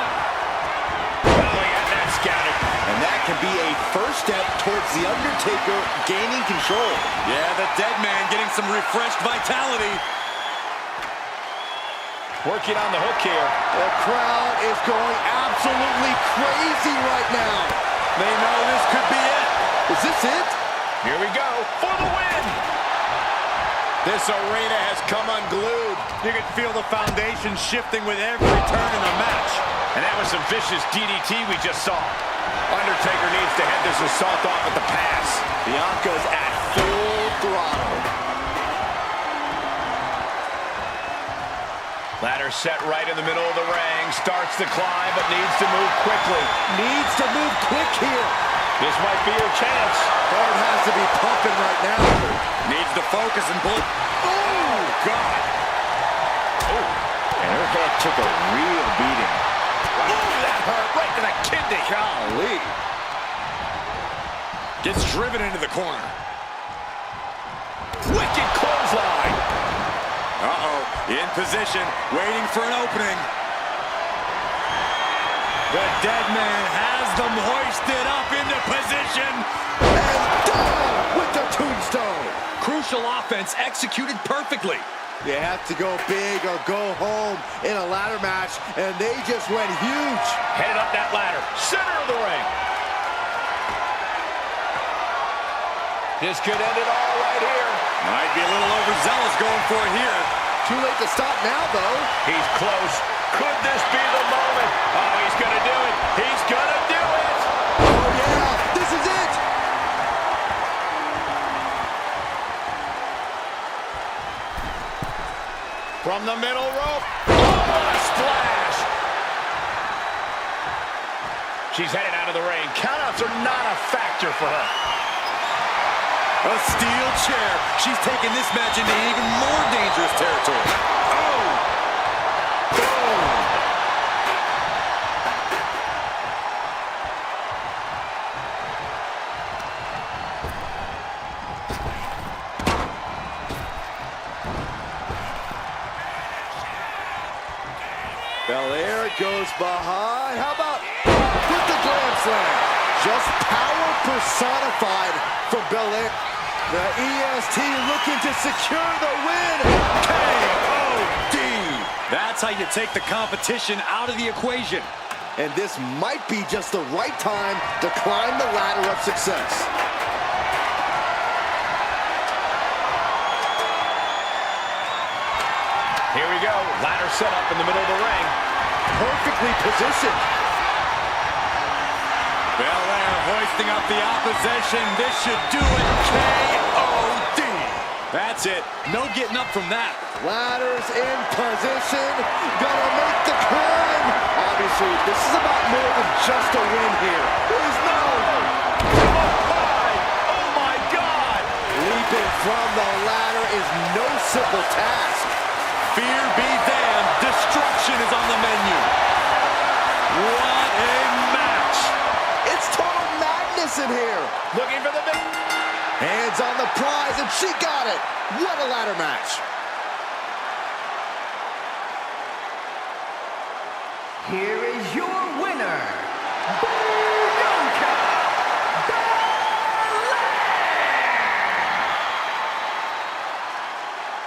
yeah, that's scouted. And that can be a first step towards The Undertaker gaining control. Yeah, the dead man getting some refreshed vitality. Working on the hook here. The crowd is going absolutely crazy right now. They know this could be it. Is this it? Here we go for the win. This arena has come unglued. You can feel the foundation shifting with every turn in the match. And that was some vicious DDT we just saw. Undertaker needs to head this assault off at the pass. Bianca's at full throttle. Ladder set right in the middle of the ring. Starts to climb, but needs to move quickly. Needs to move quick here. This might be your chance. Heart has to be pumping right now. Needs to focus and pull. Oh, God. And her head took a real beating. Ooh, that hurt right to the kidney. Golly. Gets driven into the corner. Wicked clothesline. Uh-oh. In position, waiting for an opening. The dead man has them hoisted up into position. And down with the tombstone. Crucial offense executed perfectly. You have to go big or go home in a ladder match, and they just went huge. Headed up that ladder. Center of the ring. This could end it all right here. Might be a little overzealous going for it here. Too late to stop now, though. He's close. Could this be the moment? Oh, he's going to do it. He's going to do it. Oh, yeah. This is it. From the middle rope. Oh, what a splash. She's headed out of the ring. Countouts are not a factor for her. A steel chair. She's taking this match into even more dangerous territory. Oh! Boom! Belair goes behind. How about with the Glam Slam? Just power personified from Belair. The EST looking to secure the win. K.O.D. That's how you take the competition out of the equation. And this might be just the right time to climb the ladder of success. Here we go. Ladder set up in the middle of the ring. Perfectly positioned. Belair hoisting up the opposition. This should do it. K.O.D. That's it. No getting up from that. Ladders in position. Gonna make the climb. Obviously, this is about more than just a win here. Please no. Oh, my God. Leaping from the ladder is no simple task. Fear be damned. Destruction is on the menu. What a match. It's total madness in here. Looking for the big... Hands on the prize, and she got it. What a ladder match. Here is your winner, Bianca.